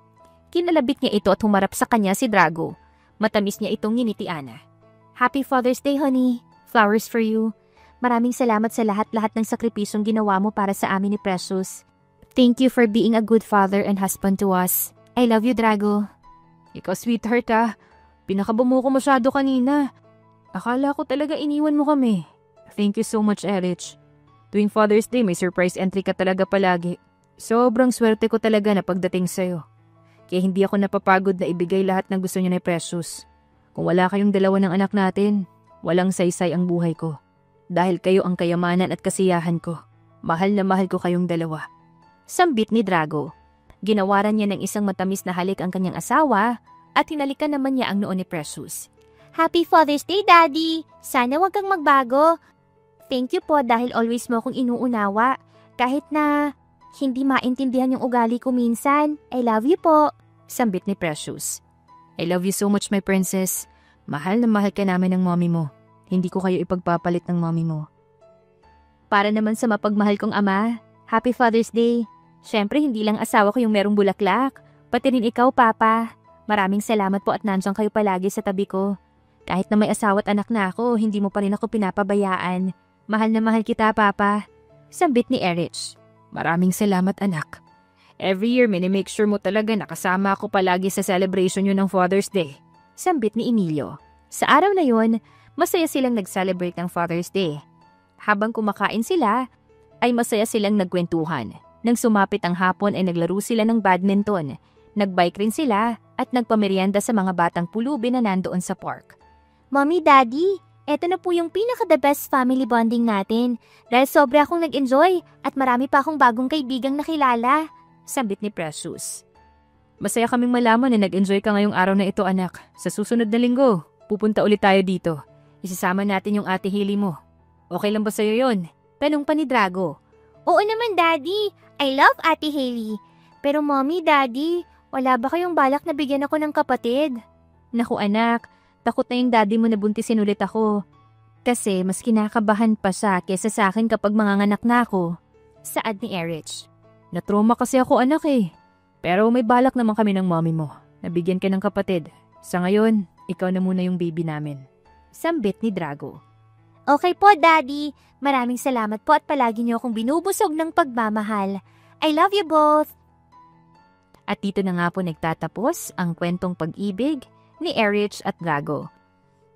Kinalabit niya ito at humarap sa kanya si Drago. Matamis niya itong nginitian. Happy Father's Day, honey. Flowers for you. Maraming salamat sa lahat-lahat ng sakripisyong ginawa mo para sa amin ni Precious. Thank you for being a good father and husband to us. I love you, Drago. Ikaw, sweetheart ha. Pinakaba mo ko masyado kanina. Akala ko talaga iniwan mo kami. Thank you so much, Erich. Tuwing Father's Day, may surprise entry ka talaga palagi. Sobrang swerte ko talaga na pagdating sa'yo. Kaya hindi ako napapagod na ibigay lahat ng gusto niya ni Precious. Kung wala kayong dalawa ng anak natin, walang saysay ang buhay ko. Dahil kayo ang kayamanan at kasiyahan ko. Mahal na mahal ko kayong dalawa. Sambit ni Drago. Ginawaran niya ng isang matamis na halik ang kanyang asawa at hinalikan naman niya ang noo ni Precious. Happy Father's Day, Daddy! Sana wag kang magbago. Thank you po dahil always mo akong inuunawa. Kahit na hindi maintindihan yung ugali ko minsan. I love you po. Sambit ni Precious. I love you so much, my princess. Mahal na mahal ka namin ng mommy mo. Hindi ko kayo ipagpapalit ng mommy mo. Para naman sa mapagmahal kong ama, Happy Father's Day. Siyempre, hindi lang asawa ko yung merong bulaklak. Pati rin ikaw, Papa. Maraming salamat po at nandiyan kayo palagi sa tabi ko. Kahit na may asawa at anak na ako, hindi mo pa rin ako pinapabayaan. Mahal na mahal kita, Papa. Sambit ni Erich. Maraming salamat, anak. Every year, minimake sure mo talaga nakasama ako palagi sa celebration nyo ng Father's Day. Sambit ni Emilio. Sa araw na yon, masaya silang nag-celebrate ng Father's Day. Habang kumakain sila, ay masaya silang nagkwentuhan. Nang sumapit ang hapon ay naglaro sila ng badminton. Nagbike rin sila at nagpamerienda sa mga batang pulubi na nandoon sa park. Mommy, Daddy, eto na po yung pinaka-the best family bonding natin. Dahil sobra akong nag-enjoy at marami pa akong bagong kaibigang nakilala. Sambit ni Precious. Masaya kaming malaman na nag-enjoy ka ngayong araw na ito, anak. Sa susunod na linggo, pupunta ulit tayo dito. Isasama natin yung ate Hailey mo. Okay lang ba sa'yo yon? Tanong pa ni Drago. Oo naman, Daddy. I love Ate Hailey. Pero Mommy, Daddy, wala ba kayong balak na bigyan ako ng kapatid? Naku anak, takot na yung daddy mo na buntisin ulit ako. Kasi mas kinakabahan pa siya kesa sa akin kapag manganganak na ako. Saad ni Erich. Natroma kasi ako anak eh. Pero may balak naman kami ng mommy mo. Nabigyan ka ng kapatid. Sa ngayon, ikaw na muna yung baby namin. Sambit ni Drago. Okay po, Daddy. Maraming salamat po at palagi niyo akong binubusog ng pagmamahal. I love you both. At dito na nga po nagtatapos ang kwentong pag-ibig ni Erich at Drago.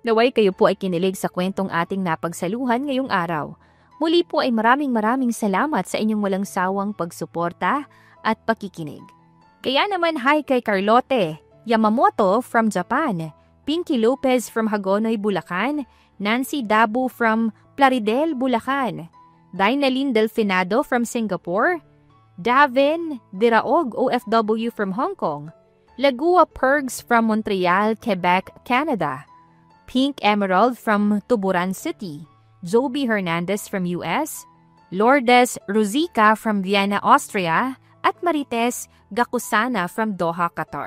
Naway kayo po ay kinilig sa kwentong ating napagsaluhan ngayong araw. Muli po ay maraming salamat sa inyong walang sawang pagsuporta at pakikinig. Kaya naman hi kay Carlotte Yamamoto from Japan, Pinky Lopez from Hagonoy, Bulacan, Nancy Dabu from Plaridel, Bulacan, Dainalyn Delfinado from Singapore, Davin Diraog OFW from Hong Kong, Lagua Pergs from Montreal, Quebec, Canada, Pink Emerald from Tuburan City, Joby Hernandez from US, Lourdes Ruzica from Vienna, Austria, at Marites Gakusana from Doha, Qatar.